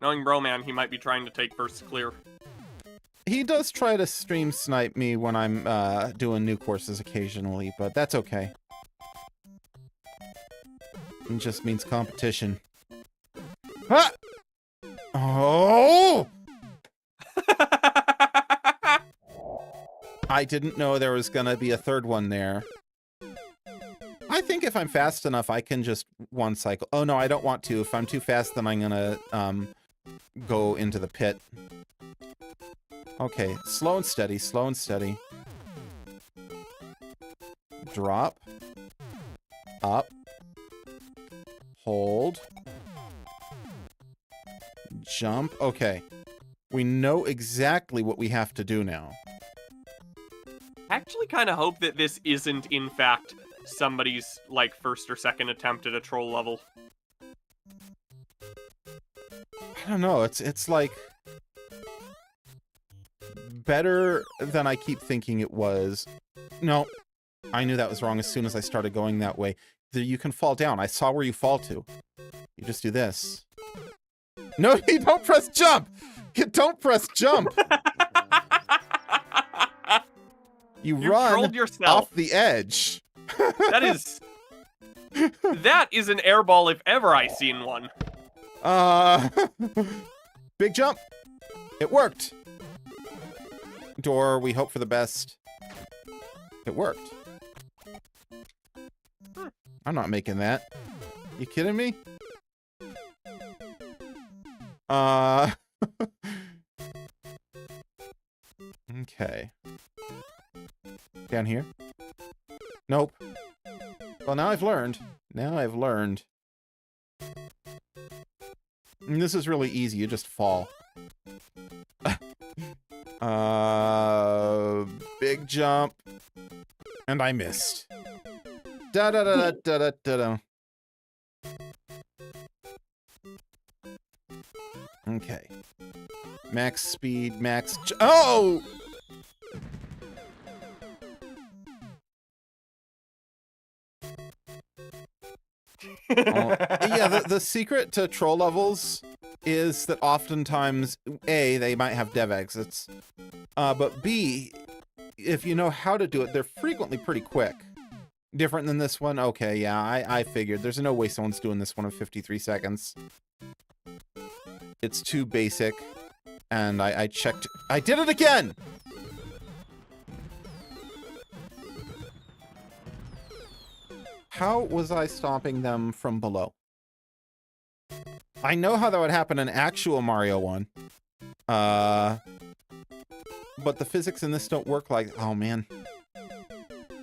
Knowing Bro, man, he might be trying to take first clear. He does try to stream snipe me when I'm doing new courses occasionally, but that's okay. It just means competition. Ah! Oh! I didn't know there was gonna be a third one there. I think if I'm fast enough, I can just one cycle. Oh no, I don't want to. If I'm too fast, then I'm gonna go into the pit. Okay, slow and steady, slow and steady. Drop. Up. Hold. Jump. Okay. We know exactly what we have to do now. I actually kind of hope that this isn't, in fact, somebody's, like, first or second attempt at a troll level. I don't know, it's like better than I keep thinking it was. No, I knew that was wrong as soon as I started going that way. You can fall down. I saw where you fall to. You just do this. No, you don't press jump! You don't press jump! You run trolled yourself. off the edge. That is... that is an airball if ever I seen one. Big jump. It worked. Door, we hope for the best. It worked. I'm not making that. You kidding me? Okay. Down here? Nope. Well, now I've learned. Now I've learned. And this is really easy. You just fall. Big jump. And I missed. Da da da da da da da. Okay. Max speed, max. Oh! Yeah, the secret to troll levels is that oftentimes, A, they might have dev exits, but B, if you know how to do it, they're frequently pretty quick. Different than this one? Okay, yeah, I figured. There's no way someone's doing this one in 53 seconds. It's too basic, and I checked. I did it again! How was I stopping them from below? I know how that would happen in actual Mario 1. But the physics in this don't work like... Oh, man.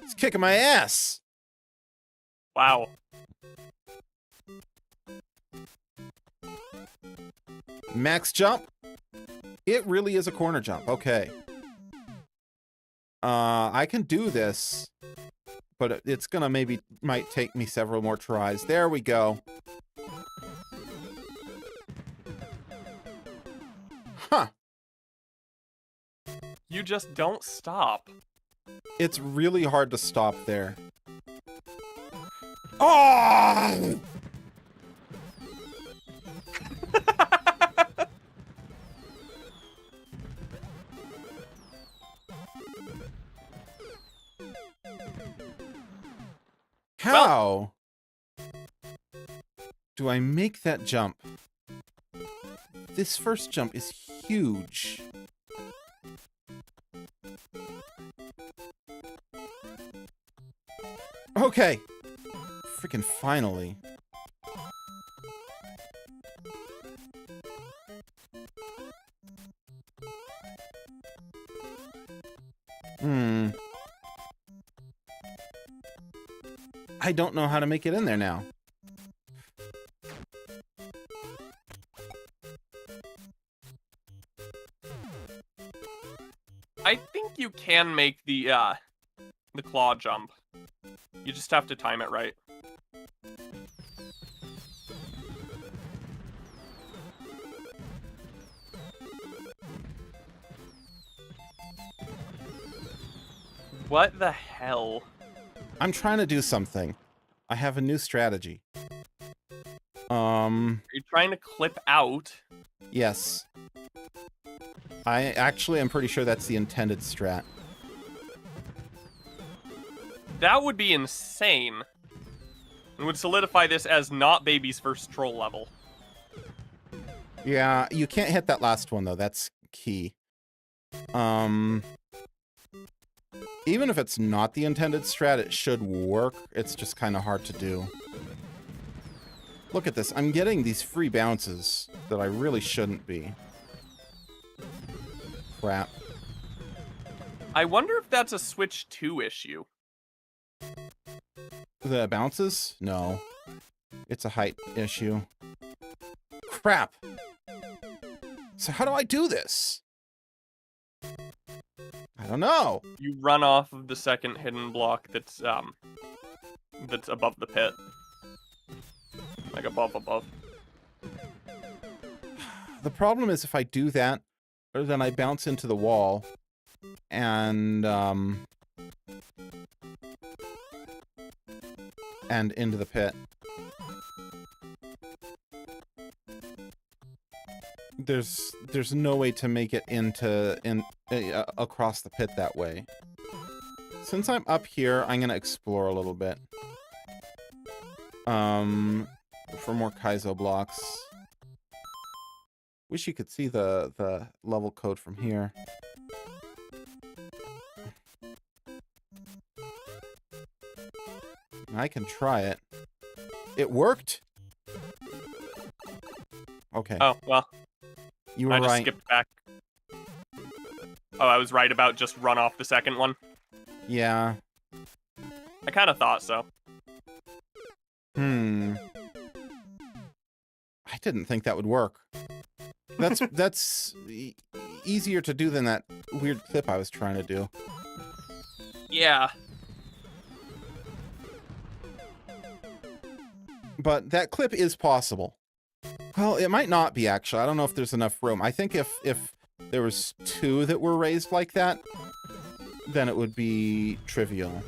It's kicking my ass! Wow. Max jump? It really is a corner jump. Okay. I can do this. But it's gonna might take me several more tries. There we go. Huh. You just don't stop. It's really hard to stop there. Oh! How do I make that jump? This first jump is huge. Okay. Freaking finally. I don't know how to make it in there now. I think you can make the claw jump. You just have to time it right. What the hell? I'm trying to do something. I have a new strategy. Are you trying to clip out? Yes. I actually am pretty sure that's the intended strat. That would be insane. It would solidify this as not Baby's first troll level. Yeah, you can't hit that last one, though. That's key. Even if it's not the intended strat, it should work. It's just kind of hard to do. Look at this. I'm getting these free bounces that I really shouldn't be. Crap. I wonder if that's a Switch 2 issue. The bounces? No. It's a height issue. Crap. So how do I do this? I don't know. You run off of the second hidden block that's above the pit. Like above. The problem is if I do that, then I bounce into the wall and into the pit. There's no way to make it across the pit that way. Since I'm up here, I'm gonna explore a little bit. For more Kaizo blocks. Wish you could see the level code from here. I can try it. It worked? Okay. Oh, well. You were I just right. skipped back. Oh, I was right about just run off the second one? Yeah. I kind of thought so. I didn't think that would work. That's easier to do than that weird clip I was trying to do. Yeah. But that clip is possible. Well, it might not be, actually. I don't know if there's enough room. I think if there was 2 that were raised like that, then it would be trivial.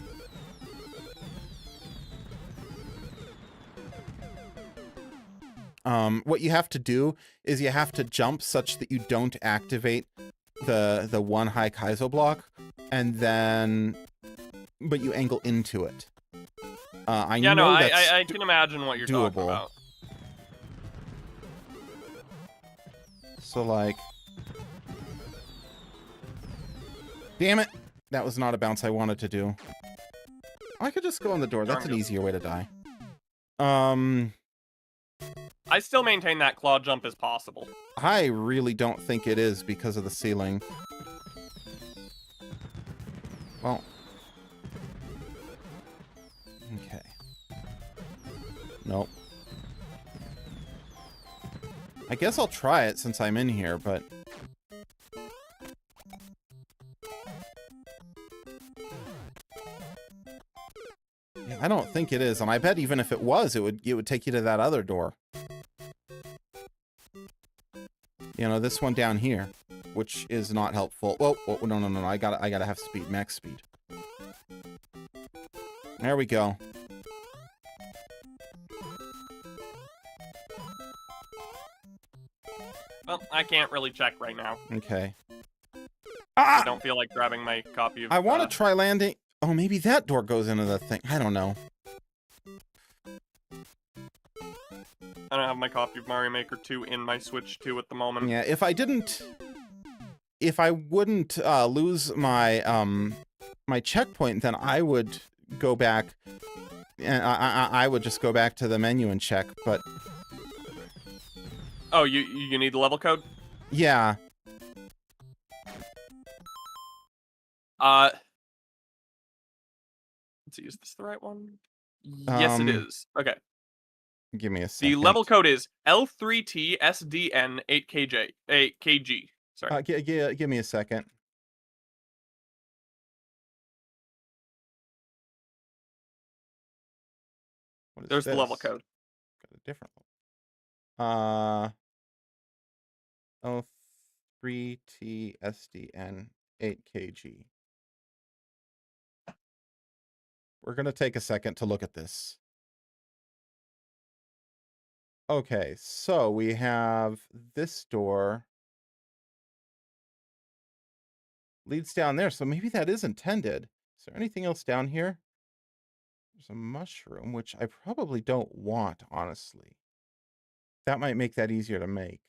What you have to do is you have to jump such that you don't activate the one high Kaizo block, and then but you angle into it. I can imagine what you're talking about. So like, damn it, that was not a bounce I wanted to do. I could just go on the door. That's an easier way to die. I still maintain that claw jump is possible. I really don't think it is because of the ceiling. Well. Okay. Nope. I guess I'll try it since I'm in here, but... yeah, I don't think it is, and I bet even if it was, it would take you to that other door. You know, this one down here, which is not helpful. Whoa, no, I gotta have speed, max speed. There we go. Well, I can't really check right now. Okay. I don't feel like grabbing my copy of... I want to try landing... oh, maybe that door goes into the thing. I don't know. I don't have my copy of Mario Maker 2 in my Switch 2 at the moment. Yeah, if I wouldn't lose my my checkpoint, then I would go back And I would just go back to the menu and check, but Oh, you need the level code? yeah. Let's see, is this the right one? Yes, it is. Okay. Give me a second. The level code is L3TSDN8KJ 8KG. Sorry. Give me a second. What is There's this? the level code. Got a different one. L3TSDN8KG. We're gonna take a second to look at this. Okay, so we have this door leads down there, so maybe that is intended. Is there anything else down here? There's a mushroom, which I probably don't want, honestly. That might make that easier to make.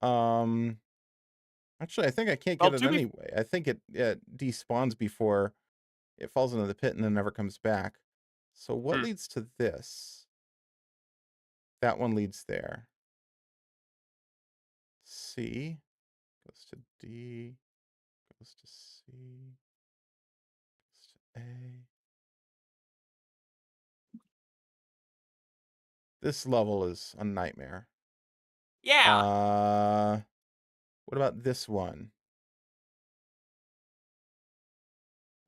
Actually, I think I can't get it anyway. I think it despawns before it falls into the pit and then never comes back. So what leads to this? That one leads there. C goes to D, goes to C, goes to A. This level is a nightmare. Yeah. What about this one?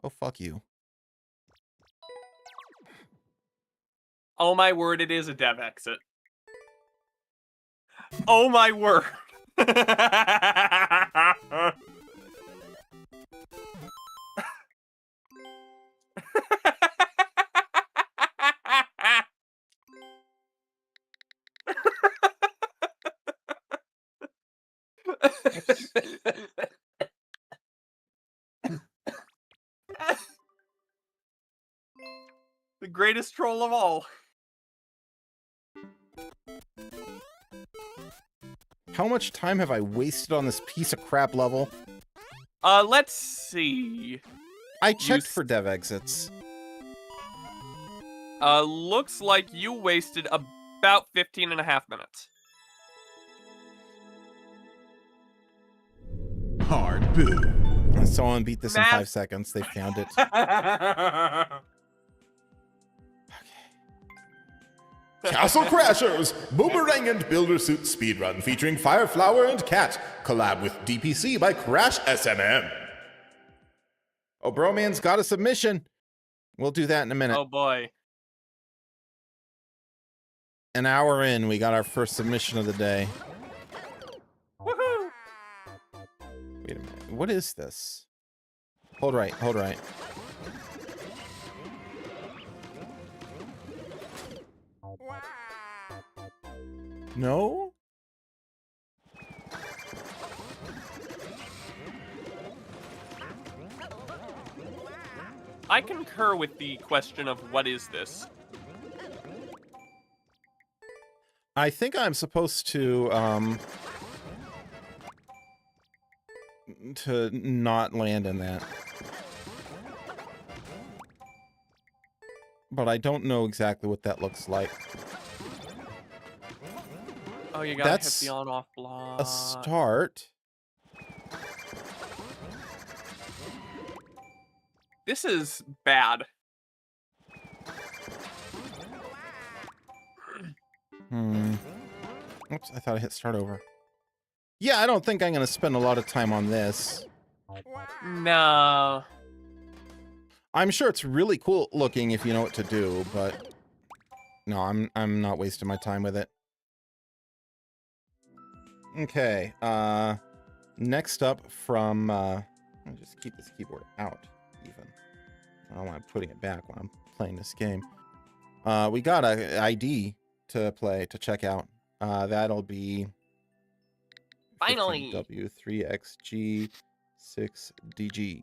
Oh, fuck you. Oh my word, it is a dev exit. Oh my word. The greatest troll of all. How much time have I wasted on this piece of crap level? Let's see. I checked for dev exits. Looks like you wasted about 15.5 minutes. Hard boo. And someone beat this in 5 seconds. They found it. Castle Crashers, Boomerang and Builder Suit Speedrun featuring Fireflower and Cat. Collab with DPC by Crash SMM. Oh, Broman's got a submission. We'll do that in a minute. Oh boy. An hour in, we got our first submission of the day. Woohoo! Wait a minute. What is this? Hold right, hold right. No? I concur with the question of what is this? I think I'm supposed to not land in that. But I don't know exactly what that looks like. Oh, you gotta hit the on-off block. A start. This is bad. Oops, I thought I hit start over. Yeah, I don't think I'm going to spend a lot of time on this. No. I'm sure it's really cool looking if you know what to do, but no, I'm not wasting my time with it. Okay, next up from, I'll just keep this keyboard out, even. I don't want putting it back when I'm playing this game. We got a ID to check out. That'll be finally W3XG6DG.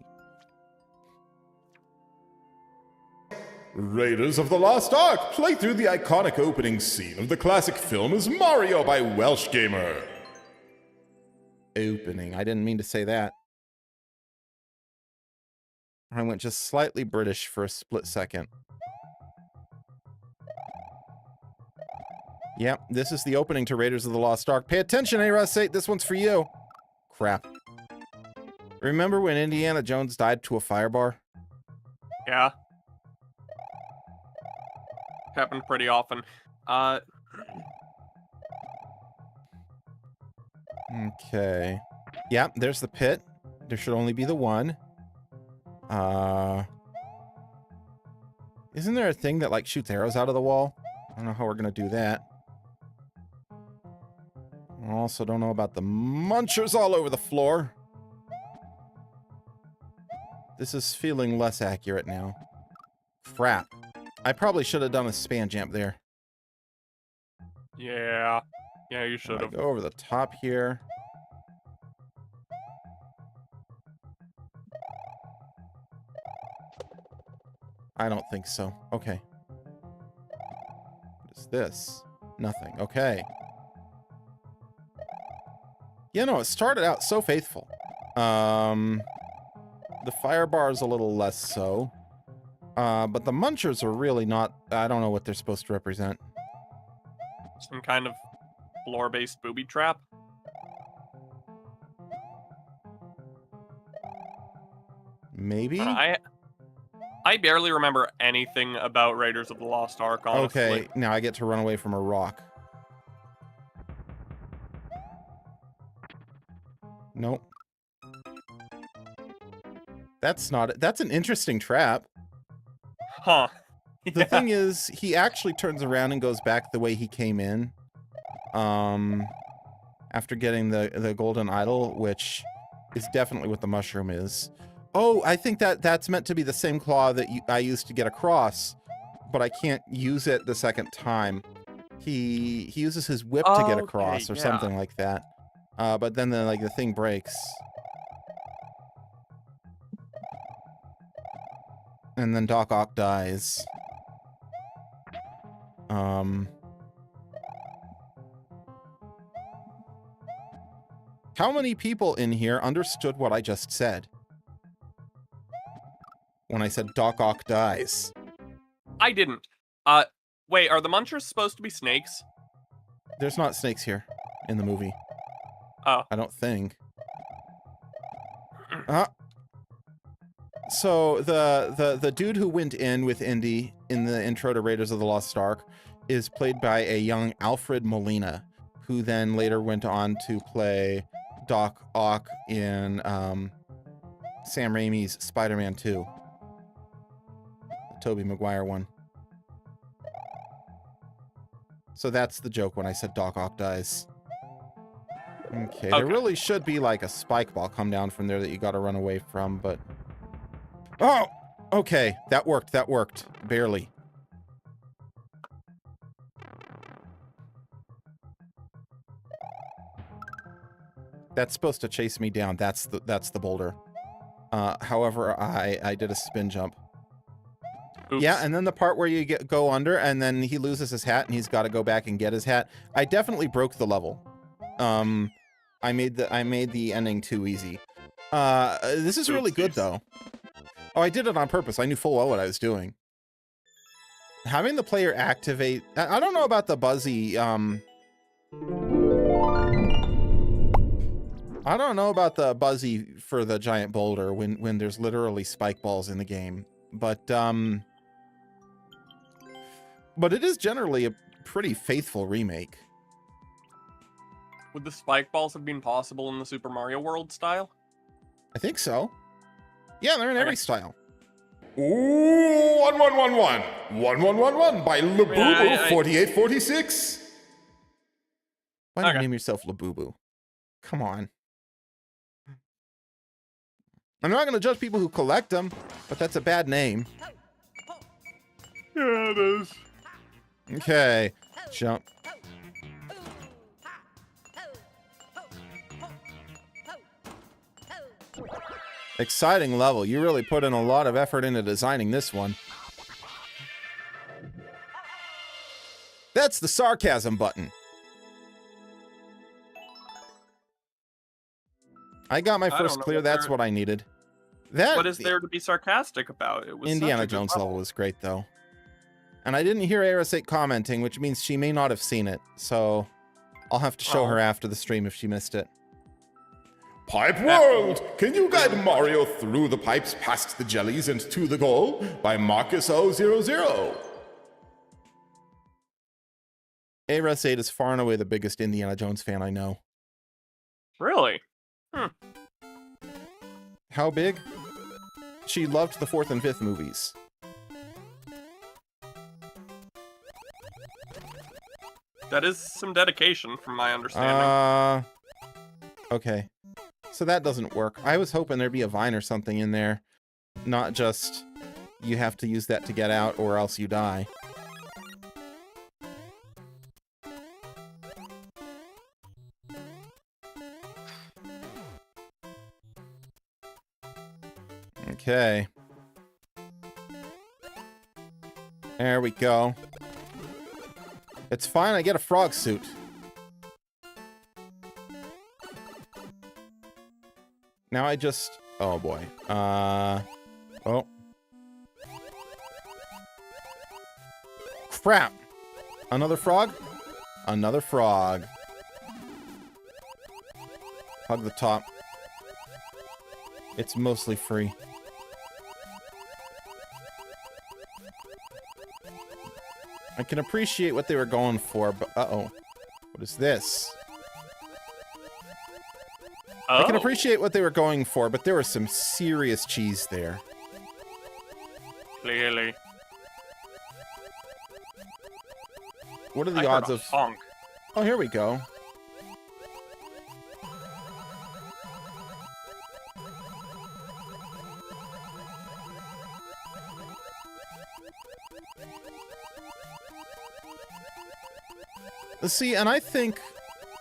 Raiders of the Lost Ark, play through the iconic opening scene of the classic film as Mario by Welsh Gamer. Opening. I didn't mean to say that. I went just slightly British for a split second. Yep, this is the opening to Raiders of the Lost Ark. Pay attention, A-Russ8, this one's for you. Crap. Remember when Indiana Jones died to a fire bar? Yeah. Happened pretty often. Okay. Yep, there's the pit. There should only be the one. Isn't there a thing that, like, shoots arrows out of the wall? I don't know how we're gonna do that. I also don't know about the munchers all over the floor. This is feeling less accurate now. Crap. I probably should have done a span jump there. Yeah. Yeah, you should have. Go over the top here. I don't think so. Okay. What is this? Nothing. Okay. You know, it started out so faithful. The fire bar is a little less so. But the munchers are really not... I don't know what they're supposed to represent. Some kind of floor-based booby trap? Maybe? I barely remember anything about Raiders of the Lost Ark, honestly. Okay, now I get to run away from a rock. Nope. That's not it. That's an interesting trap. Huh. The thing is, he actually turns around and goes back the way he came in. After getting the golden idol, which is definitely what the mushroom is. Oh, I think that's meant to be the same claw that I used to get across, but I can't use it the second time. He uses his whip to get across or something like that. But then the thing breaks. And then Doc Ock dies. How many people in here understood what I just said? When I said Doc Ock dies. I didn't. Wait, are the munchers supposed to be snakes? There's not snakes here in the movie. Oh. I don't think. So the dude who went in with Indy in the intro to Raiders of the Lost Ark is played by a young Alfred Molina, who then later went on to play Doc Ock in Sam Raimi's Spider-Man 2. The Tobey Maguire one. So that's the joke when I said Doc Ock dies. Okay, there really should be like a spike ball come down from there that you gotta run away from, but... Oh! Okay, that worked, barely. That's supposed to chase me down, that's the boulder. However, I did a spin jump. Oops. Yeah, and then the part where you go under, and then he loses his hat, and he's got to go back and get his hat. I definitely broke the level. I made the ending too easy. This is really good though. Oh, I did it on purpose. I knew full well what I was doing. Having the player activate... I don't know about the Buzzy, I don't know about the Buzzy for the giant boulder when there's literally spike balls in the game. But it is generally a pretty faithful remake. Would the spike balls have been possible in the Super Mario World style? I think so. Yeah, they're in every style. Ooh, 1111. 1111 by Labubu 4846. Why don't you name yourself Labubu? Come on. I'm not going to judge people who collect them, but that's a bad name. Yeah, it is. Okay, jump. Exciting level. You really put in a lot of effort into designing this one. That's the sarcasm button. I got my first clear. That's what I needed. What is there to be sarcastic about? It was Indiana Jones level was great, though. And I didn't hear Aerosate commenting, which means she may not have seen it. So I'll have to show her after the stream if she missed it. Pipe World! Can you guide Mario through the pipes past the jellies and to the goal? By Marcus000. Aerosate is far and away the biggest Indiana Jones fan I know. Really? How big? She loved the 4th and 5th movies. That is some dedication, from my understanding. Okay. So that doesn't work. I was hoping there'd be a vine or something in there. Not just, you have to use that to get out or else you die. Okay. There we go. It's fine, I get a frog suit. Now I just... Oh boy. Oh. Crap! Another frog? Another frog. Hug the top. It's mostly free. I can appreciate what they were going for, but uh-oh. What is this? Oh. I can appreciate what they were going for, but there was some serious cheese there. Clearly. What are the odds of... honk. Oh, here we go. See, and I think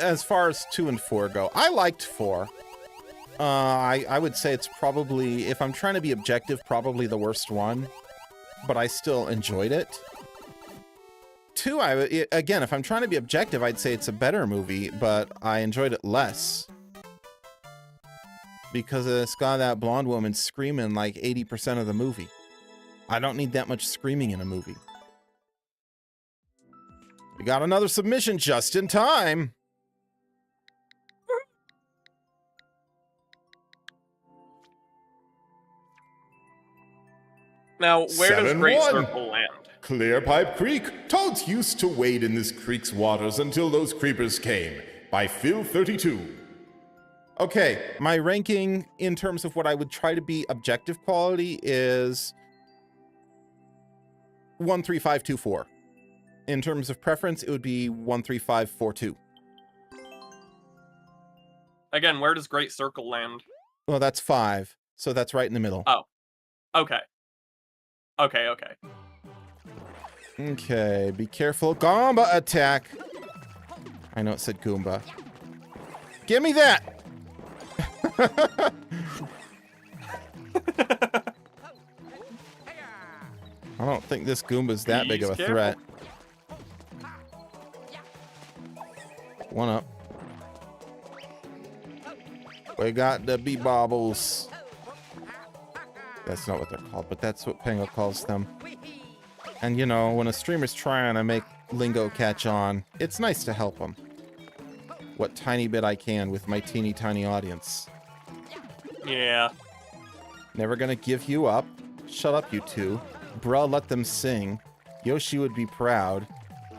as far as 2 and 4 go, I liked 4. I would say it's probably, if I'm trying to be objective, probably the worst one, but I still enjoyed it. 2, again, if I'm trying to be objective, I'd say it's a better movie, but I enjoyed it less. Because it's got that blonde woman screaming like 80% of the movie. I don't need that much screaming in a movie. We got another submission just in time. Now, where does Great 7-1. Circle land? Clear Pipe Creek. Toads used to wade in this creek's waters until those creepers came. By Phil32. Okay, my ranking in terms of what I would try to be objective quality is 13524. In terms of preference, it would be 13542. Again, where does Great Circle land? Well, that's 5, so that's right in the middle. Oh. Okay. Okay. Okay, be careful. Goomba attack. I know it said Goomba. Give me that! I don't think this Goomba's that big of a threat. One up. We got the bee-bobbles. That's not what they're called, but that's what Pango calls them. And you know, when a streamer's trying to make lingo catch on, it's nice to help them. What tiny bit I can with my teeny tiny audience. Yeah. Never gonna give you up. Shut up, you two. Bruh, let them sing. Yoshi would be proud.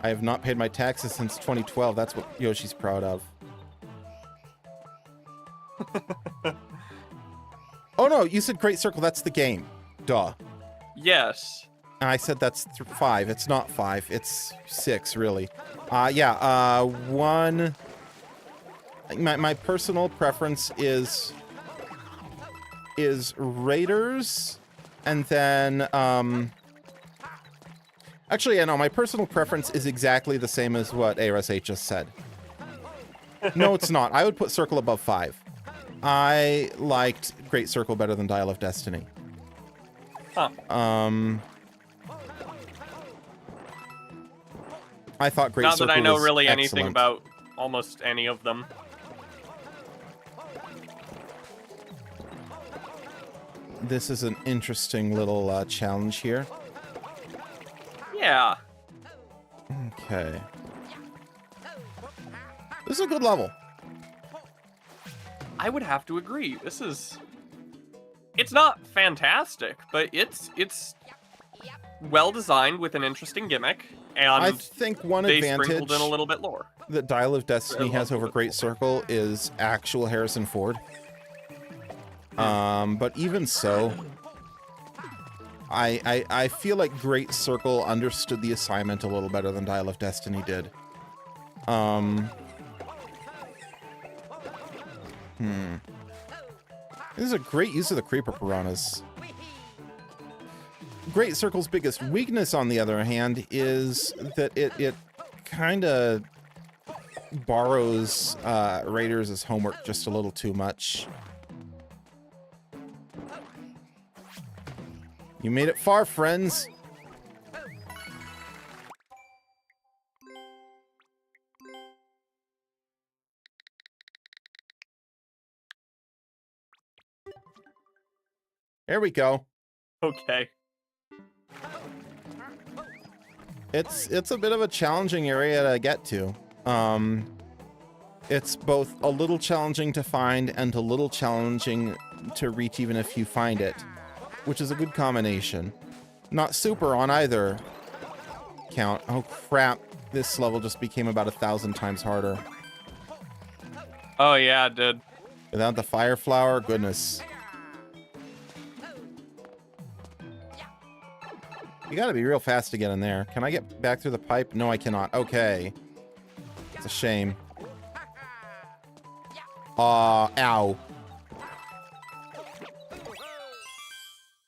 I have not paid my taxes since 2012. That's what Yoshi's proud of. Oh no, you said Great Circle. That's the game. Duh. Yes. And I said that's 5. It's not 5. It's 6, really. Yeah, 1... My personal preference is Raiders, and then, actually, yeah, no, my personal preference is exactly the same as what ARS8 just said. No, it's not. I would put Circle above 5. I liked Great Circle better than Dial of Destiny. Huh. I thought Great Circle was Not that I know really anything excellent. about almost any of them. This is an interesting little challenge here. Yeah. Okay. This is a good level. I would have to agree. It's not fantastic, but it's well designed with an interesting gimmick, and I think one they advantage sprinkled in a little bit lore. that Dial of Destiny A has over little Great bit Circle is actual Harrison Ford. But even so, I feel like Great Circle understood the assignment a little better than Dial of Destiny did. This is a great use of the Creeper Piranhas. Great Circle's biggest weakness, on the other hand, is that it kind of borrows Raiders' homework just a little too much. You made it far, friends. There we go. Okay. It's a bit of a challenging area to get to. It's both a little challenging to find and a little challenging to reach even if you find it, which is a good combination. Not super on either count. Oh crap, this level just became about 1,000 times harder. Oh yeah, it did. Without the fire flower, goodness. You gotta be real fast to get in there. Can I get back through the pipe? No, I cannot. Okay. It's a shame. Ow.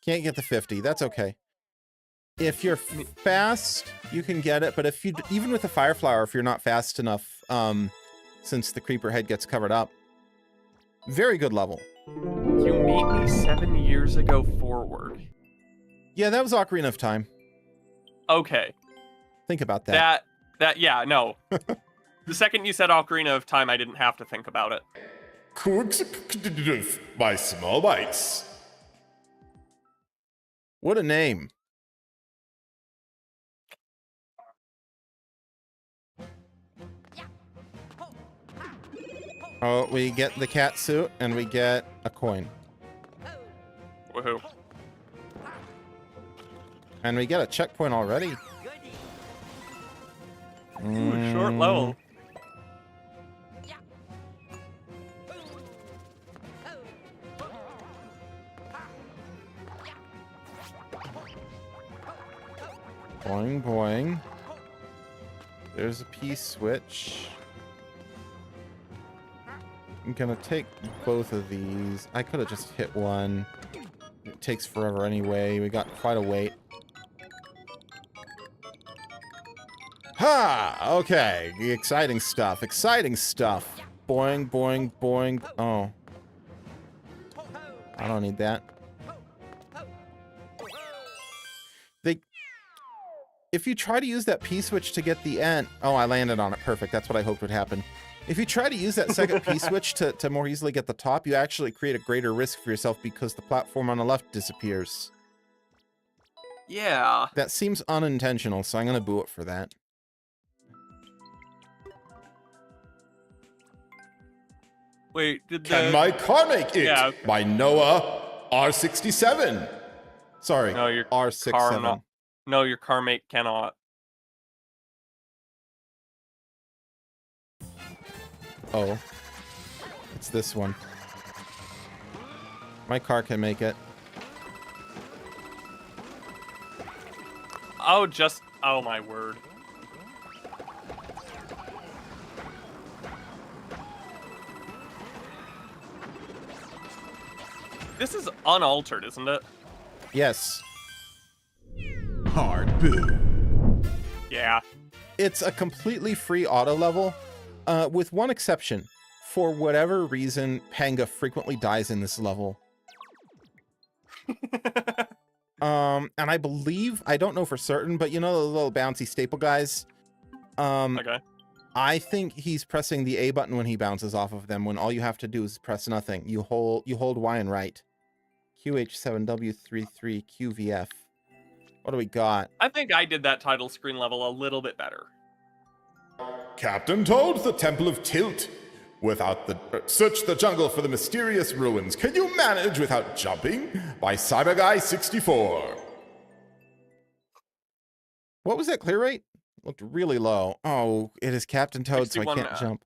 Can't get the 50. That's okay. If you're fast, you can get it, but if you, even with the fire flower, if you're not fast enough, since the creeper head gets covered up, very good level. You meet me 7 years ago forward. Yeah, that was Ocarina of Time. Okay. Think about that. Yeah, no. The second you said Ocarina of Time, I didn't have to think about it. By small bites. What a name. Oh, we get the cat suit and we get a coin. Woohoo. And we get a checkpoint already. Ooh, short level. Boing, boing. There's a P-switch. I'm gonna take both of these. I could have just hit one. It takes forever anyway. We got quite a wait. Ha! Okay. Exciting stuff. Exciting stuff. Boing, boing, boing. Oh. I don't need that. If you try to use that P-switch to get the end... Oh, I landed on it. Perfect. That's what I hoped would happen. If you try to use that second P-switch to more easily get the top, you actually create a greater risk for yourself because the platform on the left disappears. Yeah. That seems unintentional, so I'm going to boo it for that. Wait, Can my car make it? Yeah. By Noah R67. Sorry, No, your R67. car not. No, your car mate cannot. Oh. It's this one. My car can make it. Oh, oh my word. This is unaltered, isn't it? Yes. Hard boo. Yeah. It's a completely free auto level, with one exception. For whatever reason, Panga frequently dies in this level. And I believe, I don't know for certain, but you know the little bouncy staple guys? Okay. I think he's pressing the A button when he bounces off of them, when all you have to do is press nothing. You hold Y and right. QH7W33QVF. What do we got? I think I did that title screen level a little bit better. Captain Toad, the Temple of Tilt. Search the jungle for the mysterious ruins. Can you manage without jumping? By CyberGuy64. What was that clear rate? Looked really low. Oh, it is Captain Toad, so I 61, can't jump.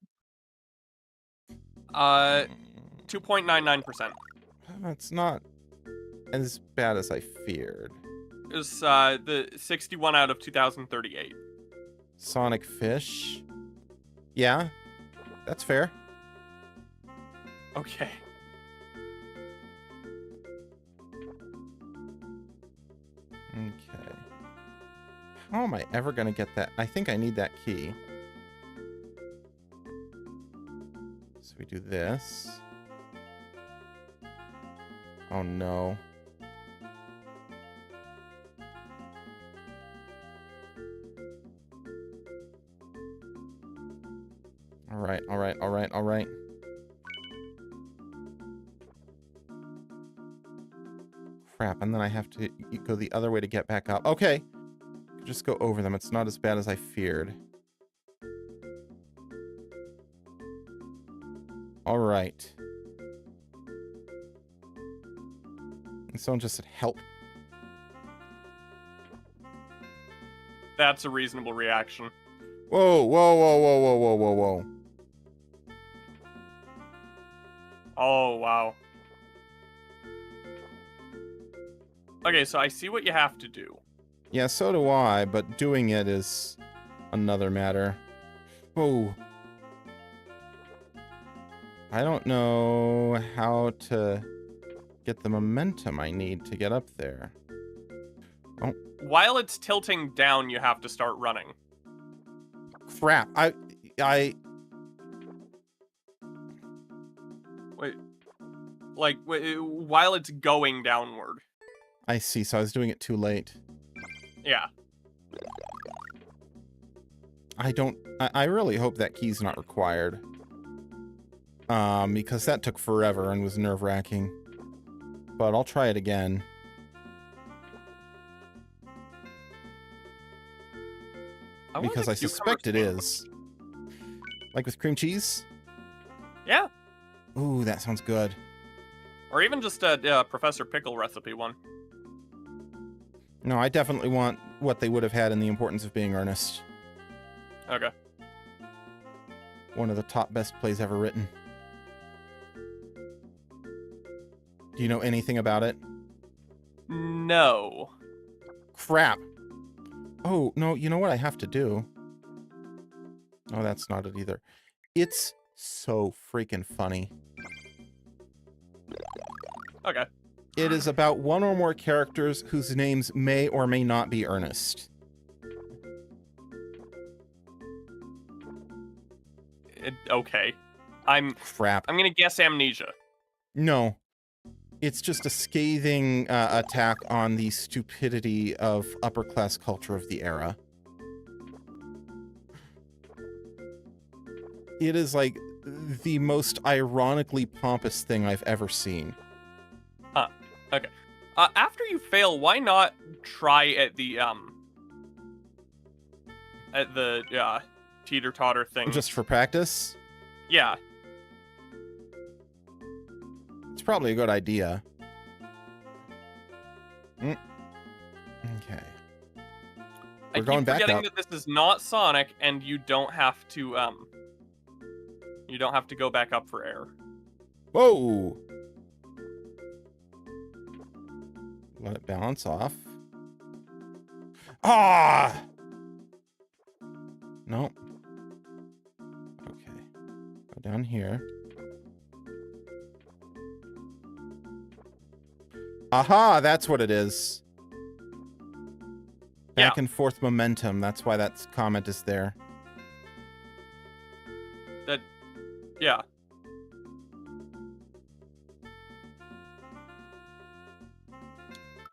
2.99%. That's not as bad as I feared. It was the 61 out of 2038. Sonic Fish. Yeah, that's fair. Okay. Okay. How am I ever going to get that? I think I need that key. So we do this. Oh no. All right. Crap, and then I have to go the other way to get back up. Okay. Just go over them. It's not as bad as I feared. All right. And someone just said help. That's a reasonable reaction. Whoa. Oh, wow. Okay, so I see what you have to do. Yeah, so do I, but doing it is another matter. Whoa. I don't know how to get the momentum I need to get up there. Oh. While it's tilting down, you have to start running. Crap. Wait. Like, while it's going downward. I see, so I was doing it too late. Yeah. I really hope that key's not required. Because that took forever and was nerve-wracking. But I'll try it again. Because I suspect it is. Like with cream cheese? Yeah. Ooh, that sounds good. Or even just a Professor Pickle recipe one. No, I definitely want what they would have had in The Importance of Being Earnest. Okay. One of the top best plays ever written. Do you know anything about it? No. Crap. Oh, no, you know what I have to do? Oh, that's not it either. It's so freaking funny. Okay. It is about one or more characters whose names may or may not be Ernest. Okay. Crap. I'm gonna guess Amnesia. No. It's just a scathing attack on the stupidity of upper-class culture of the era. It is, like, the most ironically pompous thing I've ever seen. Huh. Okay. After you fail, why not try at the teeter-totter thing? Just for practice? Yeah. It's probably a good idea. Okay. We're going back up. I keep forgetting that this is not Sonic, and you don't have to go back up for air. Whoa! Let it balance off. Ah! Nope. Okay. Go down here. Aha! That's what it is. Back and forth momentum. That's why that comment is there. Yeah.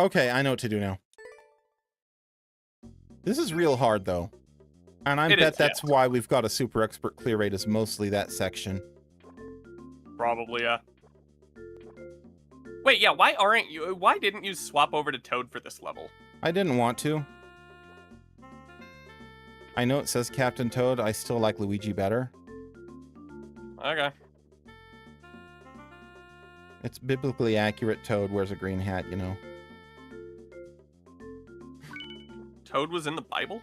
Okay, I know what to do now. This is real hard, though. And I bet that's why we've got a super expert clear rate is mostly that section. Probably, yeah. Wait, yeah, why didn't you swap over to Toad for this level? I didn't want to. I know it says Captain Toad. I still like Luigi better. Okay. It's biblically accurate. Toad wears a green hat, you know. Toad was in the Bible?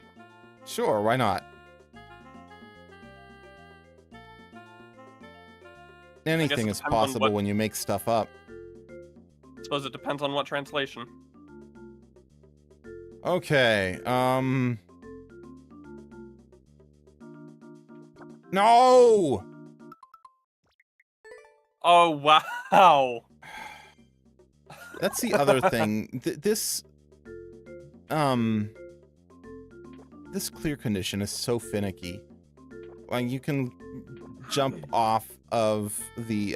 Sure, why not? Anything is possible when you make stuff up. I suppose it depends on what translation. Okay, No! Oh, wow. That's the other thing. This clear condition is so finicky. Like, you can jump off of the,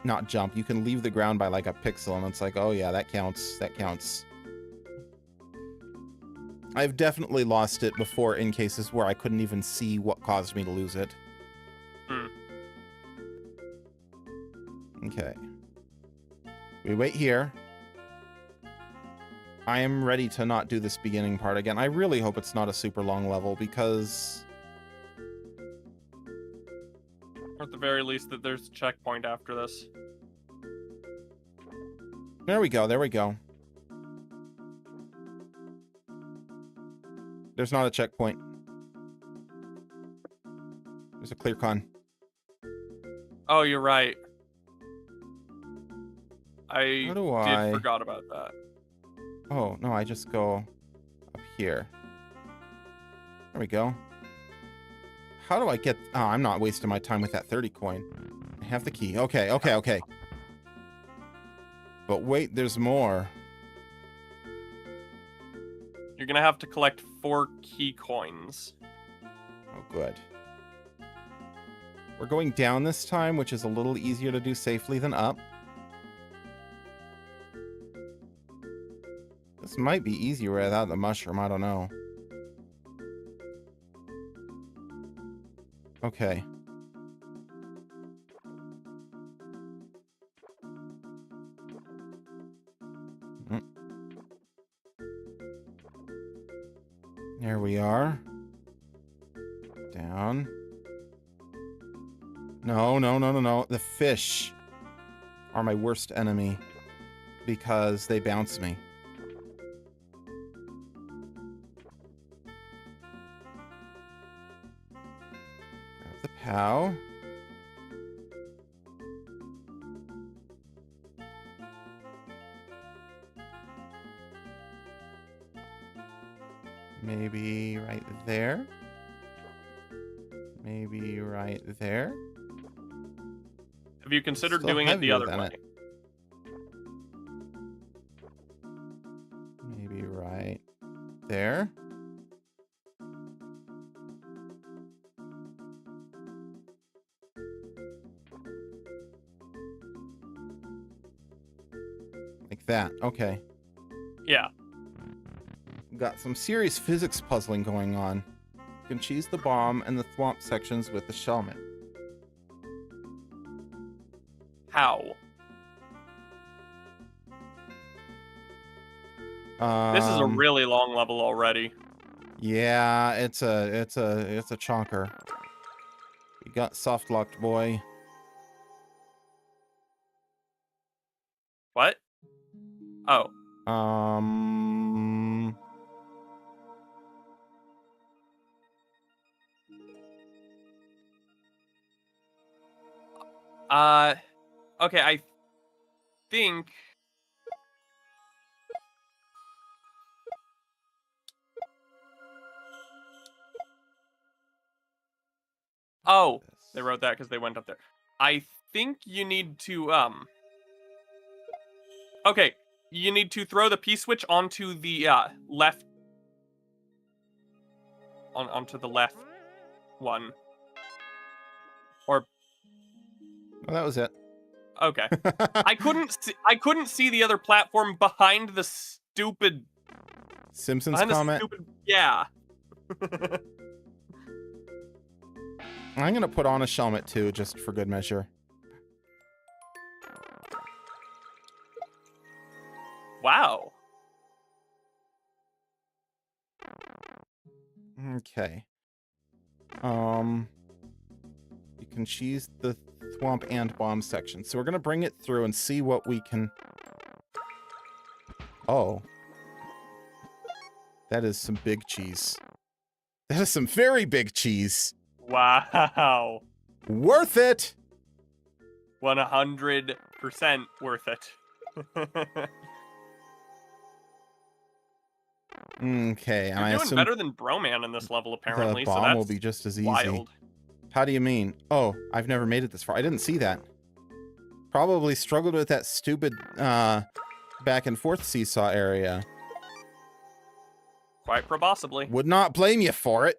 not jump, you can leave the ground by like a pixel, and it's like, oh yeah, that counts, that counts. I've definitely lost it before in cases where I couldn't even see what caused me to lose it. Okay. We wait here. I am ready to not do this beginning part again. I really hope it's not a super long level, because... Or at the very least that there's a checkpoint after this. There we go, there we go. There's not a checkpoint. There's a clear con. Oh, you're right. I did forgot about that. Oh, no, I just go up here. There we go. How do I get... Oh, I'm not wasting my time with that 30 coin. I have the key. Okay, okay, okay. But wait, there's more. You're gonna have to collect 4 key coins. Oh, good. We're going down this time, which is a little easier to do safely than up. This might be easier without the mushroom, I don't know. Okay. There we are. Down. No, no, no, no, no. The fish are my worst enemy because they bounce me. Grab the POW. Maybe right there. Maybe right there. Have you considered Still doing it the heavier other than way? it. Maybe right there. Like that. Okay. Yeah. Got some serious physics puzzling going on. You can cheese the bomb and the thwomp sections with the shellmet. How? This is a really long level already. Yeah, it's a chonker. You got soft locked, boy. What? Oh. Okay, I think... Oh, they wrote that because they went up there. I think you need to, Okay, you need to throw the P-switch onto the, left... onto the left one. Or... Well, that was it. Okay. I couldn't see the other platform behind the stupid... Simpsons behind comment? the stupid... Yeah. I'm gonna put on a shellmet too, just for good measure. Wow. Okay. You can cheese the Thwomp and Bomb section. So we're going to bring it through and see what we can... Oh. That is some big cheese. That is some very big cheese. Wow. Worth it! 100% worth it. Okay, and You're I doing assume better than Broman in this level, apparently. the So bomb that's will be just as easy. wild. How do you mean? Oh, I've never made it this far. I didn't see that. Probably struggled with that stupid back and forth seesaw area. Quite possibly. Would not blame you for it.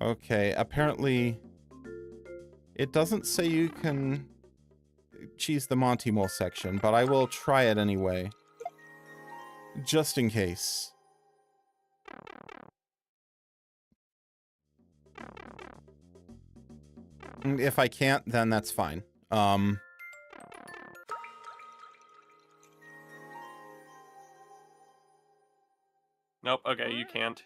Okay, apparently it doesn't say you can cheese the Monty Mole section, but I will try it anyway. Just in case. And if I can't, then that's fine. Nope, okay, you can't.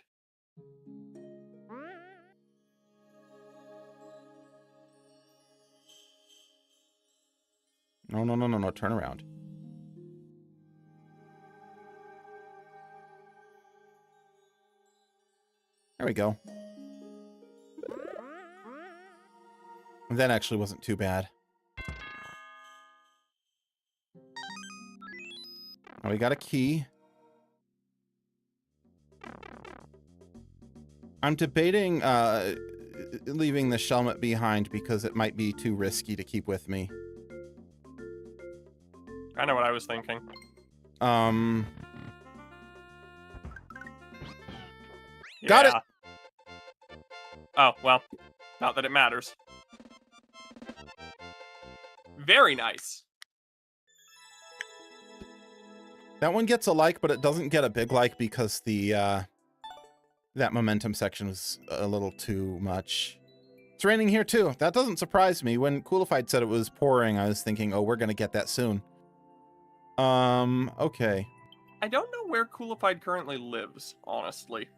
No, turn around. There we go. That actually wasn't too bad. Now we got a key. I'm debating leaving the Shelmet behind because it might be too risky to keep with me. I know what I was thinking. Got it! Oh, well, not that it matters. Very nice. That one gets a like, but it doesn't get a big like because the that momentum section was a little too much. It's raining here too. That doesn't surprise me. When Coolified said it was pouring, I was thinking, oh, we're gonna get that soon. Okay. I don't know where Coolified currently lives, honestly.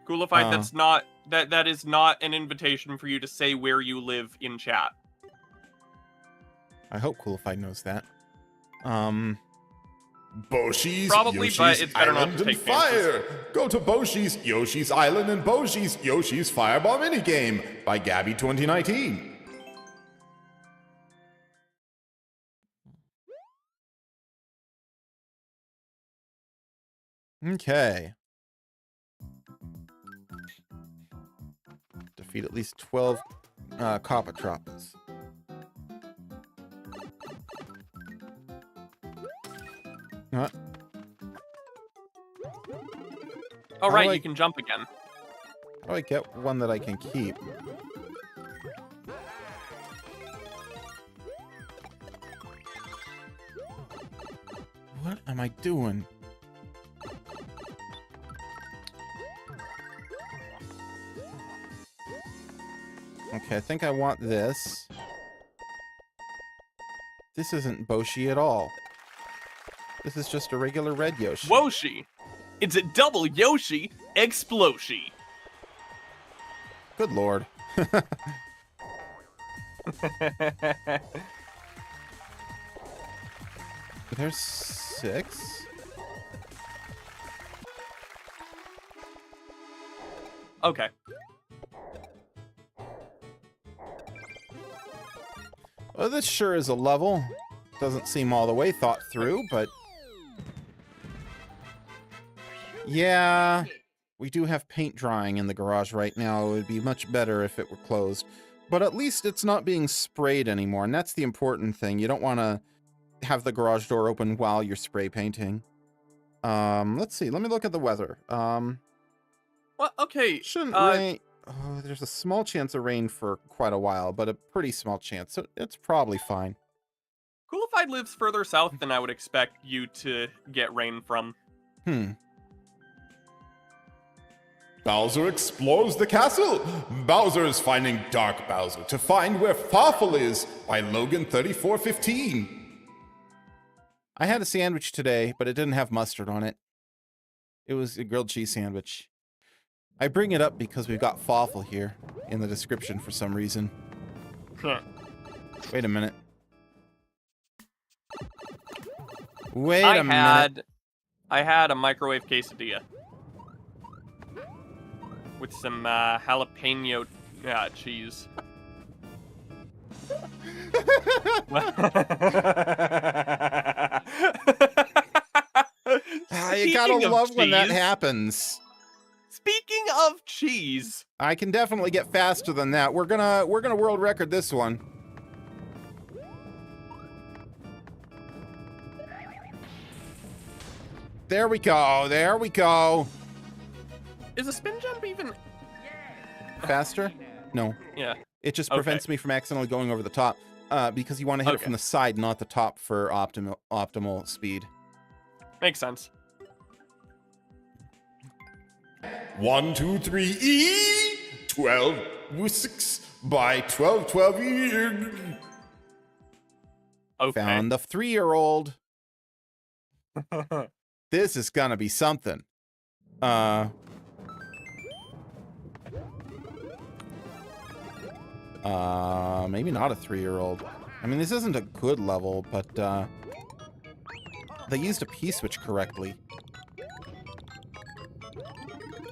Coolified, that's not that is not an invitation for you to say where you live in chat. I hope Coolified knows that. Boshi's, Probably, Yoshi's but it's better not Island to and take chances. Fire. Go to Boshi's, Yoshi's Island and Boshi's, Yoshi's Fireball minigame by Gabby 2019. Okay. Defeat at least 12 Coppatropas. What? Oh, How right, do I- you can jump again. How do I get one that I can keep? What am I doing? Okay, I think I want this. This isn't Boshi at all. This is just a regular red Yoshi. Woshi! It's a double Yoshi Exploshi! Good lord. There's 6? Okay. Well, this sure is a level. Doesn't seem all the way thought through, but... Yeah, we do have paint drying in the garage right now. It would be much better if it were closed. But at least it's not being sprayed anymore, and that's the important thing. You don't want to have the garage door open while you're spray painting. Let's see. Let me look at the weather. Well, okay. Shouldn't rain... Oh, there's a small chance of rain for quite a while, but a pretty small chance, so it's probably fine. Coolified lives further south than I would expect you to get rain from. Bowser explores the castle. Bowser is finding Dark Bowser to find where Farfel is by Logan3415. I had a sandwich today, but it didn't have mustard on it. It was a grilled cheese sandwich. I bring it up because we've got falafel here in the description for some reason. Wait a minute. Wait a minute. I had a microwave quesadilla with some jalapeno cheese. You gotta love when that happens. Speaking of cheese, I can definitely get faster than that. We're gonna world record this one. There we go. There we go. Is a spin jump even faster? No. Yeah. It just prevents me from accidentally going over the top because you want to hit it from the side, not the top for optimal speed. Makes sense. 1, 2, 3, E. 12 with 6 by 12, 12 E. Okay. Found the 3-year-old. This is gonna be something. Maybe not a 3-year-old. I mean, this isn't a good level, but they used a P-switch correctly.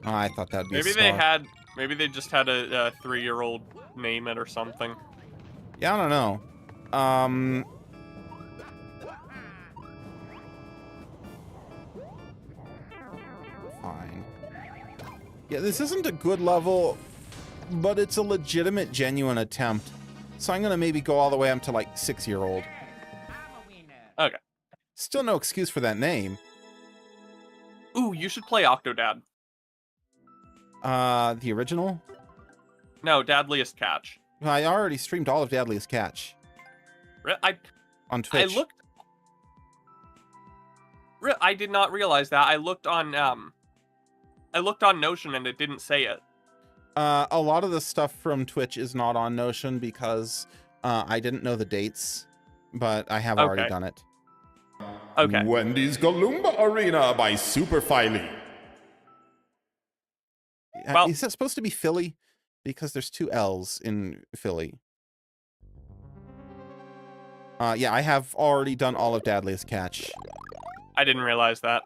Oh, I thought that'd be a star. Maybe they just had a 3-year-old name it or something. Yeah, I don't know. Fine. Yeah, this isn't a good level, but it's a legitimate, genuine attempt. So I'm gonna maybe go all the way up to like 6-year-old. Okay. Still no excuse for that name. Ooh, you should play Octodad. The original? No, Dadliest Catch. I already streamed all of Dadliest Catch. On Twitch. I did not realize that. I looked on Notion and it didn't say it. A lot of the stuff from Twitch is not on Notion because I didn't know the dates, but I have already done it. Okay. Wendy's Galumba Arena by Super Filey. Well, is that supposed to be Philly? Because there's 2 L's in Philly. Yeah, I have already done all of Dadliest Catch. I didn't realize that.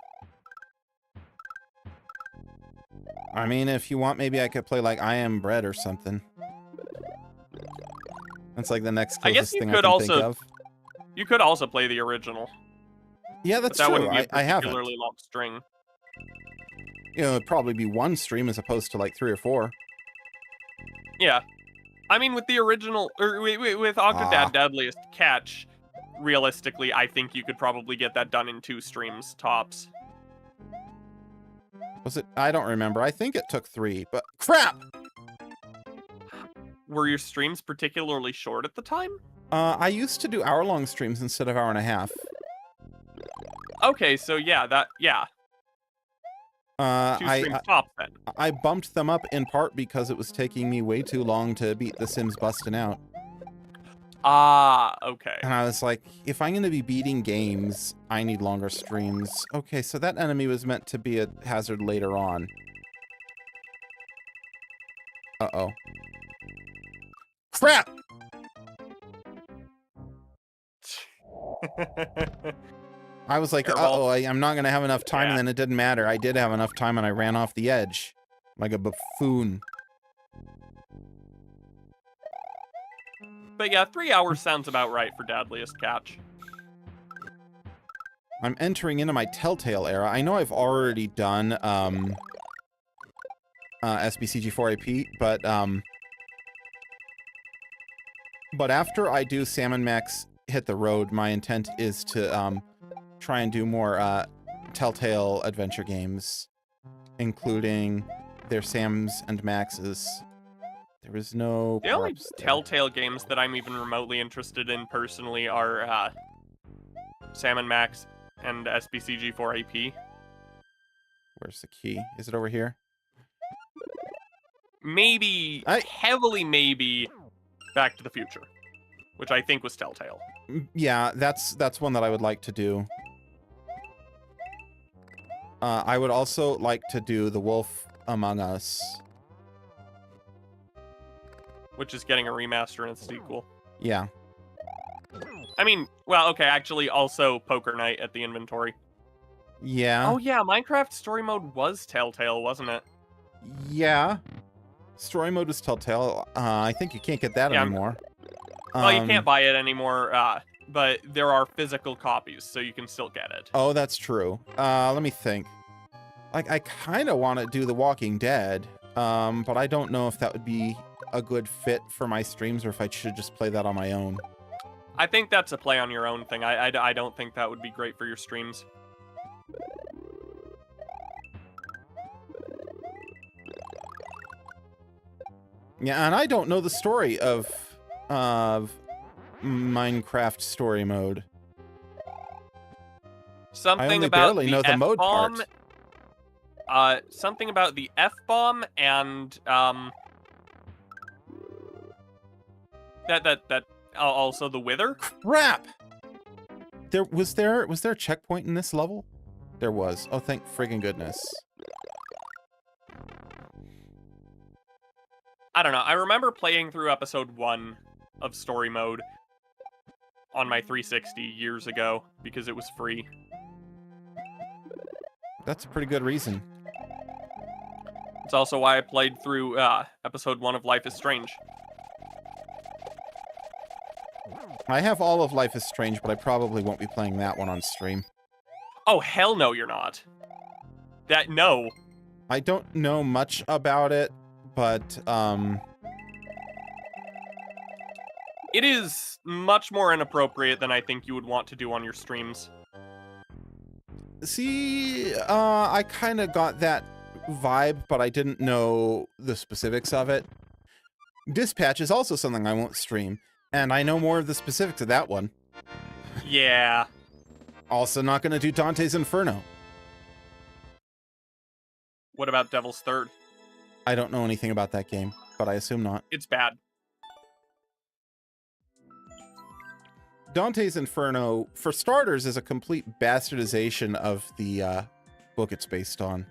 I mean, if you want, maybe I could play like I Am Bread or something. That's like the next closest thing I can think of. You could also play the original. Yeah, that's true. I haven't. Particularly long string. You know, it'd probably be 1 stream as opposed to like 3 or 4. Yeah. I mean, with the original, or with Octodad Deadliest Catch, realistically, I think you could probably get that done in 2 streams, tops. Was it? I don't remember. I think it took 3, but crap! Were your streams particularly short at the time? I used to do hour-long streams instead of 1.5 hours. Okay, so yeah, yeah. 2 streams top then. I bumped them up in part because it was taking me way too long to beat The Sims Bustin' Out. Ah, okay. And I was like, if I'm going to be beating games, I need longer streams. Okay, so that enemy was meant to be a hazard later on. Uh-oh. Crap! I was like, uh-oh, I'm not going to have enough time, and then it didn't matter. I did have enough time, and I ran off the edge. Like a buffoon. But yeah, 3 hours sounds about right for Dadliest Catch. I'm entering into my Telltale era. I know I've already done SBCG4AP, but after I do Salmon Max Hit the Road, my intent is to try and do more Telltale adventure games, including their Sams and Maxes. There was no. The only Telltale games that I'm even remotely interested in personally are Sam and Max and SBCG4AP. Where's the key? Is it over here? Maybe, heavily maybe, Back to the Future, which I think was Telltale. Yeah, that's one that I would like to do. I would also like to do The Wolf Among Us. Which is getting a remaster and a sequel. Yeah. I mean, well, okay, actually, also Poker Night at the inventory. Yeah. Oh yeah, Minecraft Story Mode was Telltale, wasn't it? Yeah. Story mode is Telltale. I think you can't get that anymore. Well, you can't buy it anymore, but there are physical copies, so you can still get it. Oh, that's true. Let me think. Like, I kind of want to do The Walking Dead, but I don't know if that would be a good fit for my streams or if I should just play that on my own. I think that's a play on your own thing. I don't think that would be great for your streams. Yeah, and I don't know the story of Minecraft story mode. Something I only about barely know the mode part. Something about the F-bomb and also the Wither. Crap! Was there a checkpoint in this level? There was. Oh, thank friggin' goodness. I don't know. I remember playing through episode 1 of story mode on my 360 years ago because it was free. That's a pretty good reason. It's also why I played through episode 1 of Life is Strange. I have all of Life is Strange, but I probably won't be playing that one on stream. Oh, hell no, you're not. No. I don't know much about it, but, It is much more inappropriate than I think you would want to do on your streams. See, I kind of got that vibe, but I didn't know the specifics of it. Dispatch is also something I won't stream, and I know more of the specifics of that one. Yeah. Also not going to do Dante's Inferno. What about Devil's Third? I don't know anything about that game, but I assume not. It's bad. Dante's Inferno, for starters, is a complete bastardization of the book it's based on.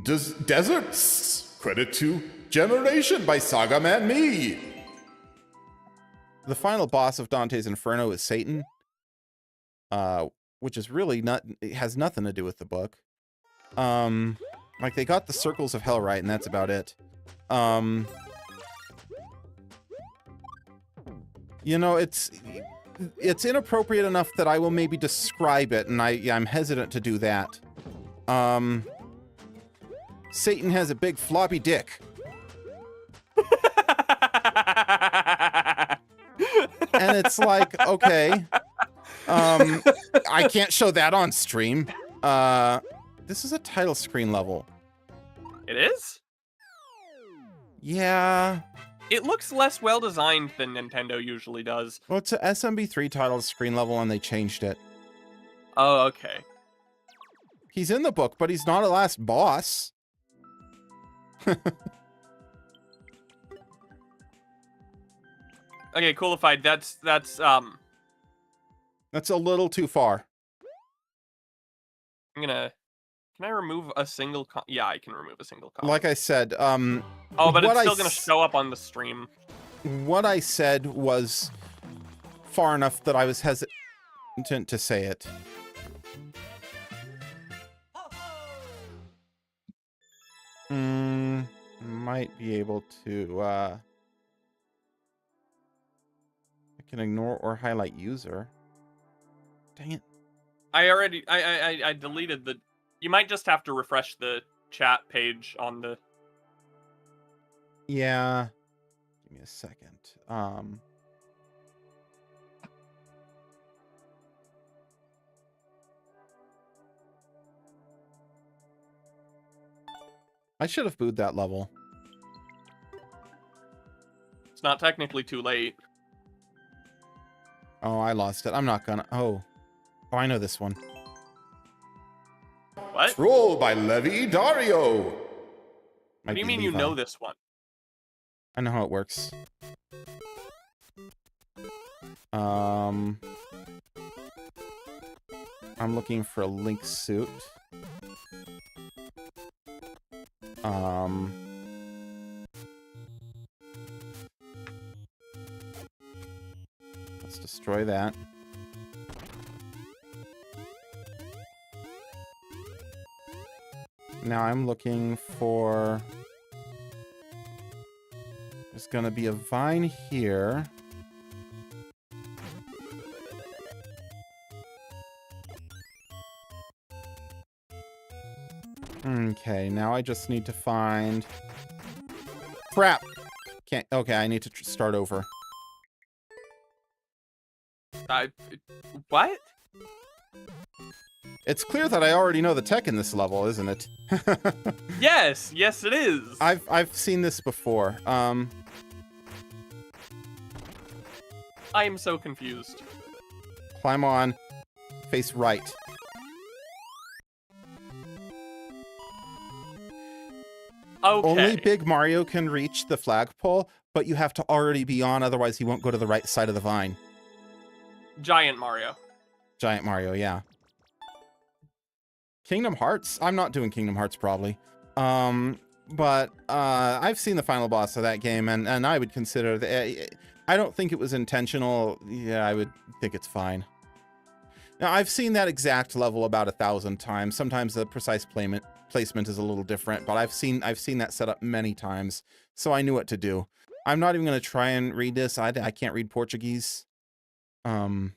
Deserts. Credit to Generation by Saga Man Me. The final boss of Dante's Inferno is Satan, which is really not, it has nothing to do with the book. Like, they got the circles of hell right, and that's about it. You know, it's inappropriate enough that I will maybe describe it, and I'm hesitant to do that. Satan has a big floppy dick. And it's like, okay, I can't show that on stream. This is a title screen level. It is? Yeah. It looks less well designed than Nintendo usually does. Well, it's a SMB3 title screen level, and they changed it. Oh, okay. He's in the book, but he's not a last boss. Okay, coolified. That's a little too far. I'm gonna. Can I remove a single? Yeah, I can remove a single comment. Like I said, oh, but it's still gonna show up on the stream. What I said was far enough that I was hesitant to say it. Might be able to, I can ignore or highlight user. Dang it. I deleted the... You might just have to refresh the chat page on the... Yeah. Give me a second. I should have booed that level. It's not technically too late. Oh, I lost it. I'm not gonna... Oh, I know this one. What? Troll by Levi Dario. What do you mean you know this one? I know how it works. I'm looking for a Link suit. Let's destroy that. Now I'm looking for... There's gonna be a vine here. Okay, now I just need to find... Crap! Can't... Okay, I need to start over. What? It's clear that I already know the tech in this level, isn't it? Yes, yes it is. I've seen this before. I am so confused. Climb on. Face right. Okay. Only Big Mario can reach the flagpole, but you have to already be on, otherwise he won't go to the right side of the vine. Giant Mario. Giant Mario, yeah. Kingdom Hearts? I'm not doing Kingdom Hearts, probably. But I've seen the final boss of that game, and I would consider... I don't think it was intentional. Yeah, I would think it's fine. Now, I've seen that exact level about 1,000 times. Sometimes the precise placement is a little different, but I've seen that set up many times, so I knew what to do. I'm not even going to try and read this. I can't read Portuguese. Oh,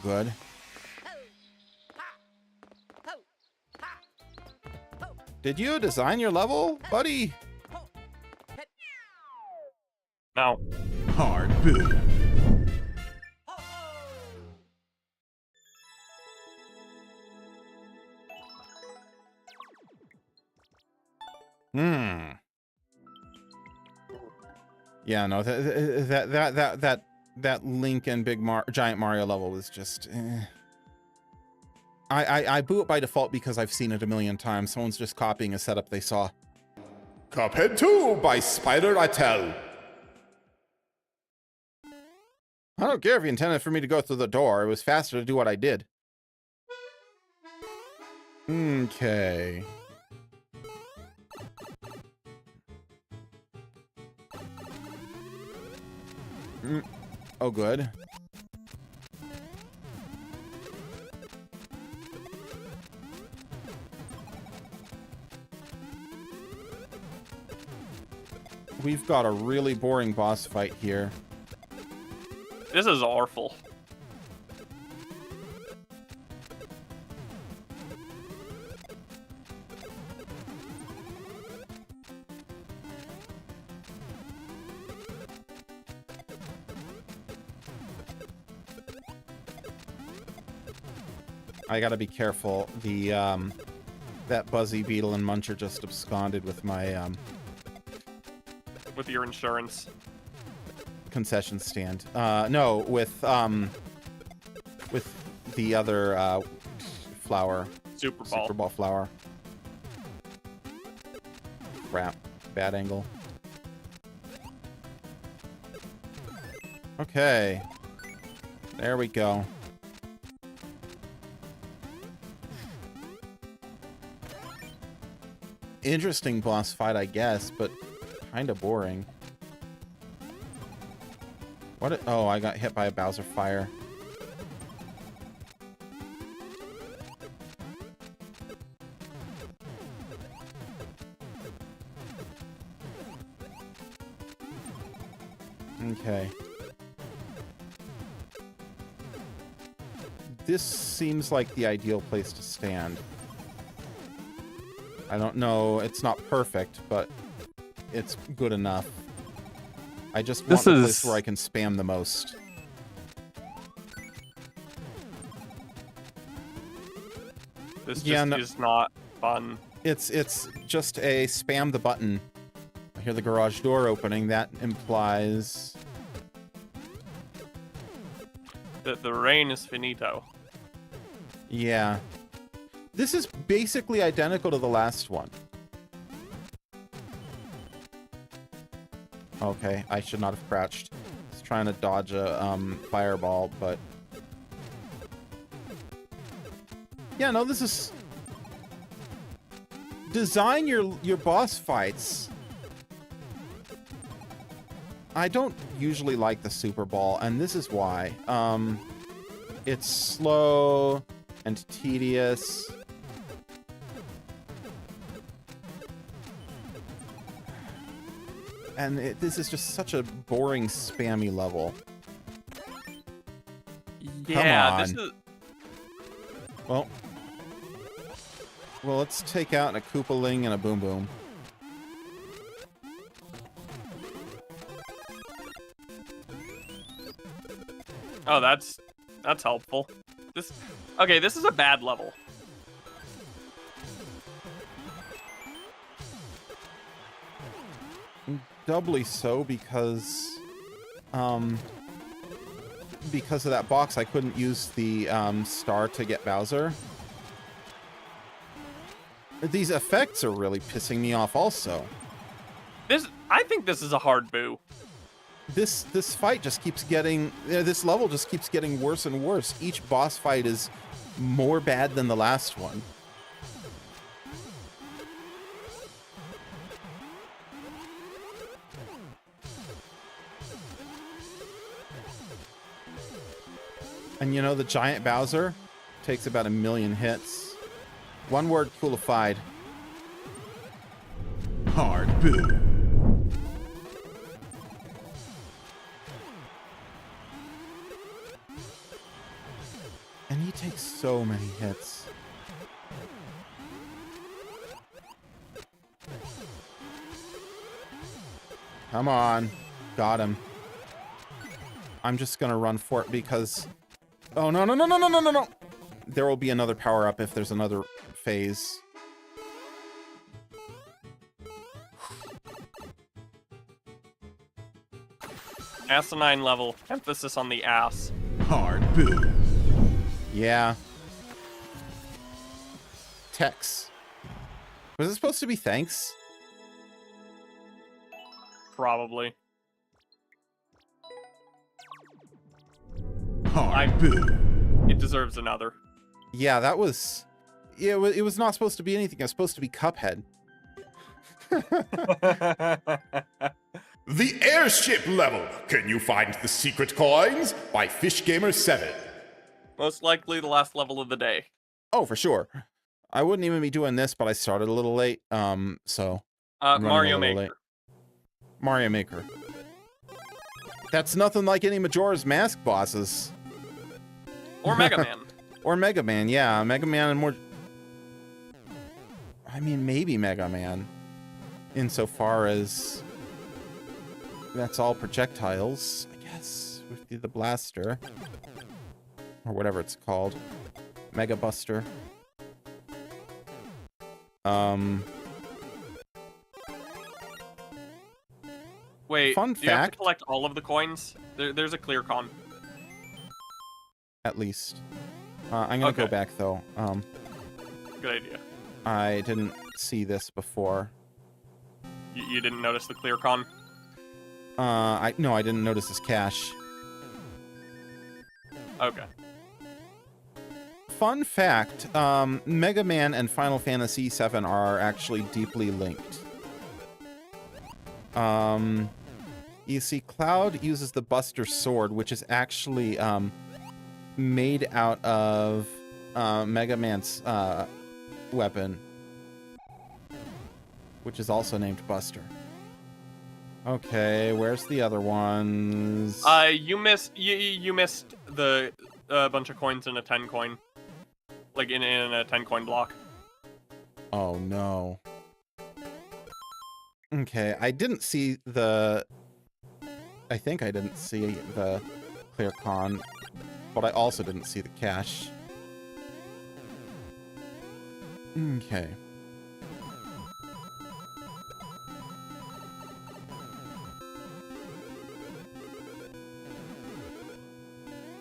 good. Did you design your level, buddy? No. Hard boot. Yeah, no, that Link and Giant Mario level was just... I boo it by default because I've seen it a million times. Someone's just copying a setup they saw. Cuphead 2 by Spider Attel. I don't care if you intended for me to go through the door. It was faster to do what I did. Okay. Oh, good. We've got a really boring boss fight here. This is awful. I gotta be careful. The that Buzzy Beetle and Muncher just absconded with my With your insurance. concession stand. No, with the other flower. Super Ball. Super Ball flower. Crap. Bad angle. Okay. There we go. Interesting boss fight, I guess, but kind of boring. What? Oh, I got hit by a Bowser fire. Okay. This seems like the ideal place to stand. I don't know, it's not perfect, but it's good enough. I just want the place where I can spam the most. This just is not fun. It's just a spam the button. I hear the garage door opening. That implies that the rain is finito. Yeah. This is basically identical to the last one. Okay, I should not have crouched. I was trying to dodge a fireball, but Yeah, no, this is... Design your boss fights. I don't usually like the Super Ball, and this is why. It's slow and tedious. And this is just such a boring, spammy level. Yeah, Come on. this is... Well, let's take out a Koopaling and a Boom Boom. Oh, that's helpful. Okay, this is a bad level. Doubly so because of that box, I couldn't use the star to get Bowser. These effects are really pissing me off also. I think this is a hard boo. This fight just keeps getting... this level just keeps getting worse and worse. Each boss fight is more bad than the last one. And you know, the giant Bowser takes about 1,000,000 hits. One word, coolified. Hard boo. And he takes so many hits. Come on. Got him. I'm just gonna run for it because... Oh, no, no, no, no, no, no, no, no! There will be another power-up if there's another phase. Asinine level. Emphasis on the ass. Hard boo. Yeah. Tex. Was it supposed to be thanks? Probably. Hard boo. It deserves another. Yeah, that was... Yeah, it was not supposed to be anything. It was supposed to be Cuphead. The airship level. Can you find the secret coins? By FishGamer7. Most likely the last level of the day. Oh, for sure. I wouldn't even be doing this, but I started a little late. So... I'm running Mario a little Maker. late. Mario Maker. That's nothing like any Majora's Mask bosses. Or Mega Man. Or Mega Man, yeah. Mega Man and more... I mean, maybe Mega Man. Insofar as... That's all projectiles, I guess. With the blaster. Or whatever it's called. Mega Buster. Wait, Fun do you have to fact- collect all of the coins? There's a clear con. At least. I'm gonna go Okay. back, though. Good idea. I didn't see this before. You didn't notice the clear con? No, I didn't notice this cache. Okay. Fun fact, Mega Man and Final Fantasy VII are actually deeply linked. You see, Cloud uses the Buster Sword, which is actually, made out of, Mega Man's, weapon. Which is also named Buster. Okay, where's the other ones? You missed the bunch of coins in a 10 coin. Like in a 10 coin block. Oh no. Okay, I didn't see the... I think I didn't see the clear con, but I also didn't see the cache. Okay.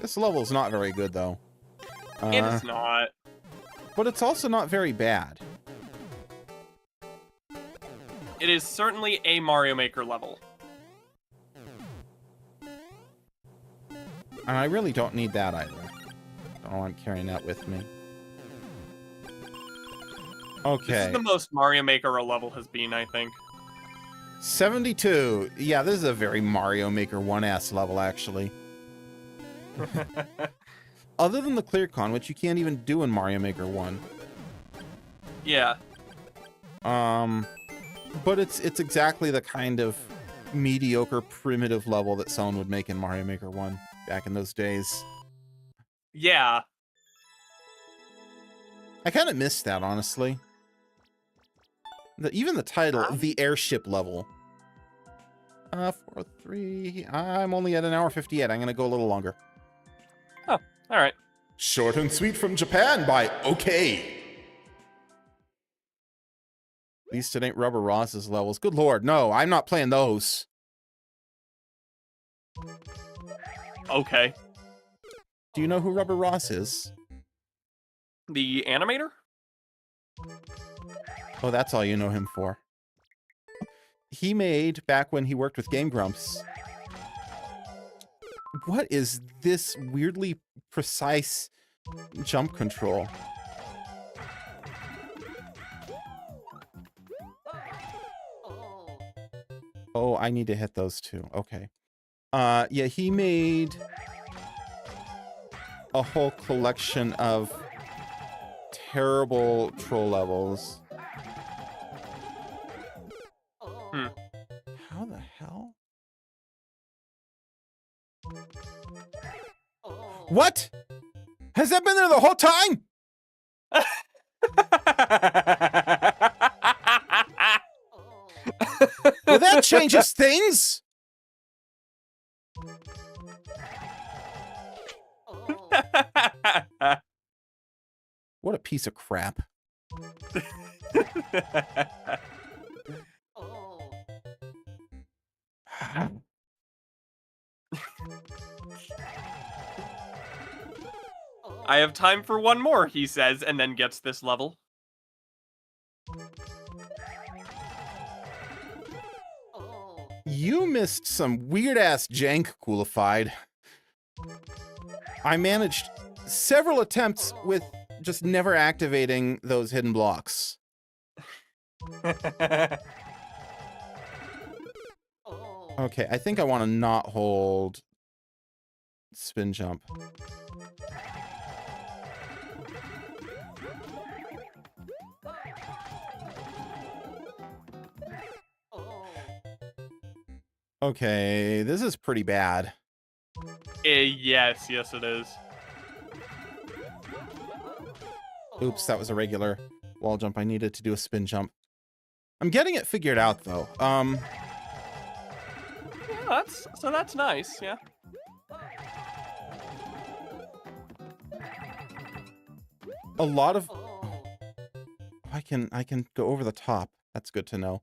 This level's not very good, though. It is not. But it's also not very bad. It is certainly a Mario Maker level. And I really don't need that either. Don't want carrying that with me. Okay. This is the most Mario Maker a level has been, I think. 72. Yeah, this is a very Mario Maker 1S level, actually. Other than the clear con, which you can't even do in Mario Maker 1. Yeah. But it's exactly the kind of mediocre, primitive level that someone would make in Mario Maker 1 back in those days. Yeah. I kind of missed that, honestly. Even the title, the airship level. 4-3. I'm only at 1:58. I'm gonna go a little longer. Oh, all right. Short and Sweet from Japan by OK. At least it ain't Rubber Ross's levels. Good lord, no, I'm not playing those. Okay. Do you know who Rubber Ross is? The animator? Oh, that's all you know him for. He made, back when he worked with Game Grumps. What is this weirdly precise jump control? Oh, I need to hit those two. Okay. Yeah, he made a whole collection of terrible troll levels. How the hell? What? Has that been there the whole time? Well, that changes things. What a piece of crap. I have time for one more, he says, and then gets this level. You missed some weird-ass jank, Coolified. I managed several attempts with just never activating those hidden blocks. Okay, I think I want to not hold spin jump. Okay, this is pretty bad. Yes, it is. Oops, that was a regular wall jump. I needed to do a spin jump. I'm getting it figured out, though. Yeah, that's nice, yeah. A lot of... I can go over the top. That's good to know.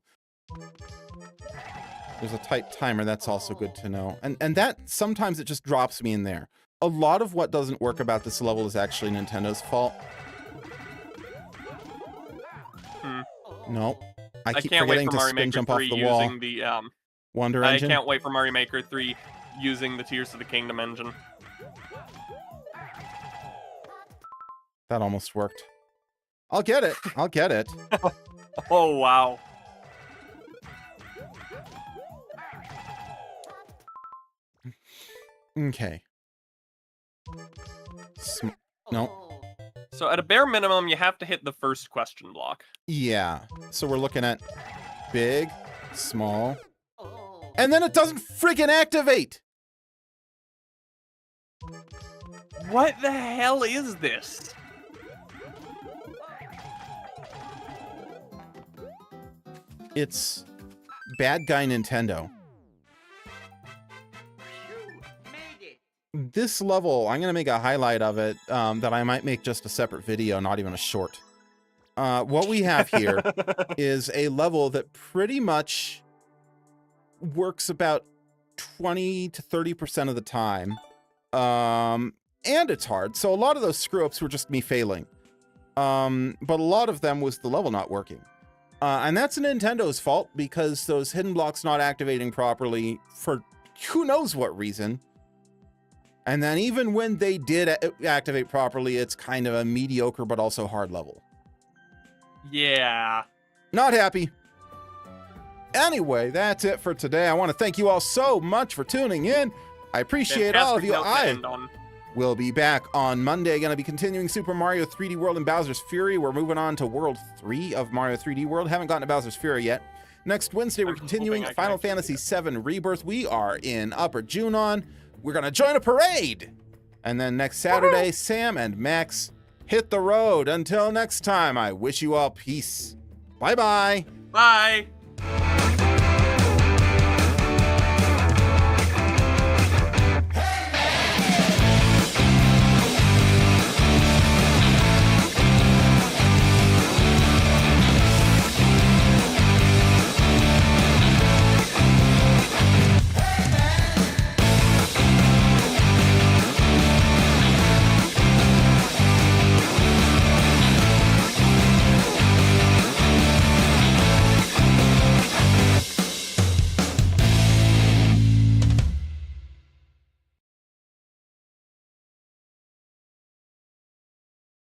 There's a tight timer. That's also good to know. And that, sometimes it just drops me in there. A lot of what doesn't work about this level is actually Nintendo's fault. No. I keep forgetting to spin jump off the wall. Wonder Engine. I can't wait for Mario Maker 3 using the Tears of the Kingdom engine. That almost worked. I'll get it. I'll get it. Oh, wow. Okay. No. So at a bare minimum, you have to hit the first question block. Yeah. So we're looking at big, small, and then it doesn't friggin' activate! What the hell is this? It's bad guy Nintendo. This level, I'm going to make a highlight of it that I might make just a separate video, not even a short. What we have here is a level that pretty much works about 20 to 30% of the time. And it's hard. So a lot of those screw-ups were just me failing. But a lot of them was the level not working. And that's Nintendo's fault because those hidden blocks not activating properly for who knows what reason. And then even when they did activate properly, it's kind of a mediocre but also hard level. Yeah. Not happy. Anyway, that's it for today. I want to thank you all so much for tuning in. I appreciate all of you. We'll be back on Monday. Going to be continuing Super Mario 3D World and Bowser's Fury. We're moving on to World 3 of Mario 3D World. Haven't gotten to Bowser's Fury yet. Next Wednesday, we're continuing Final Fantasy VII Rebirth. We are in Upper Junon. We're going to join a parade. And then next Saturday, Sam and Max hit the road. Until next time, I wish you all peace. Bye-bye. Bye.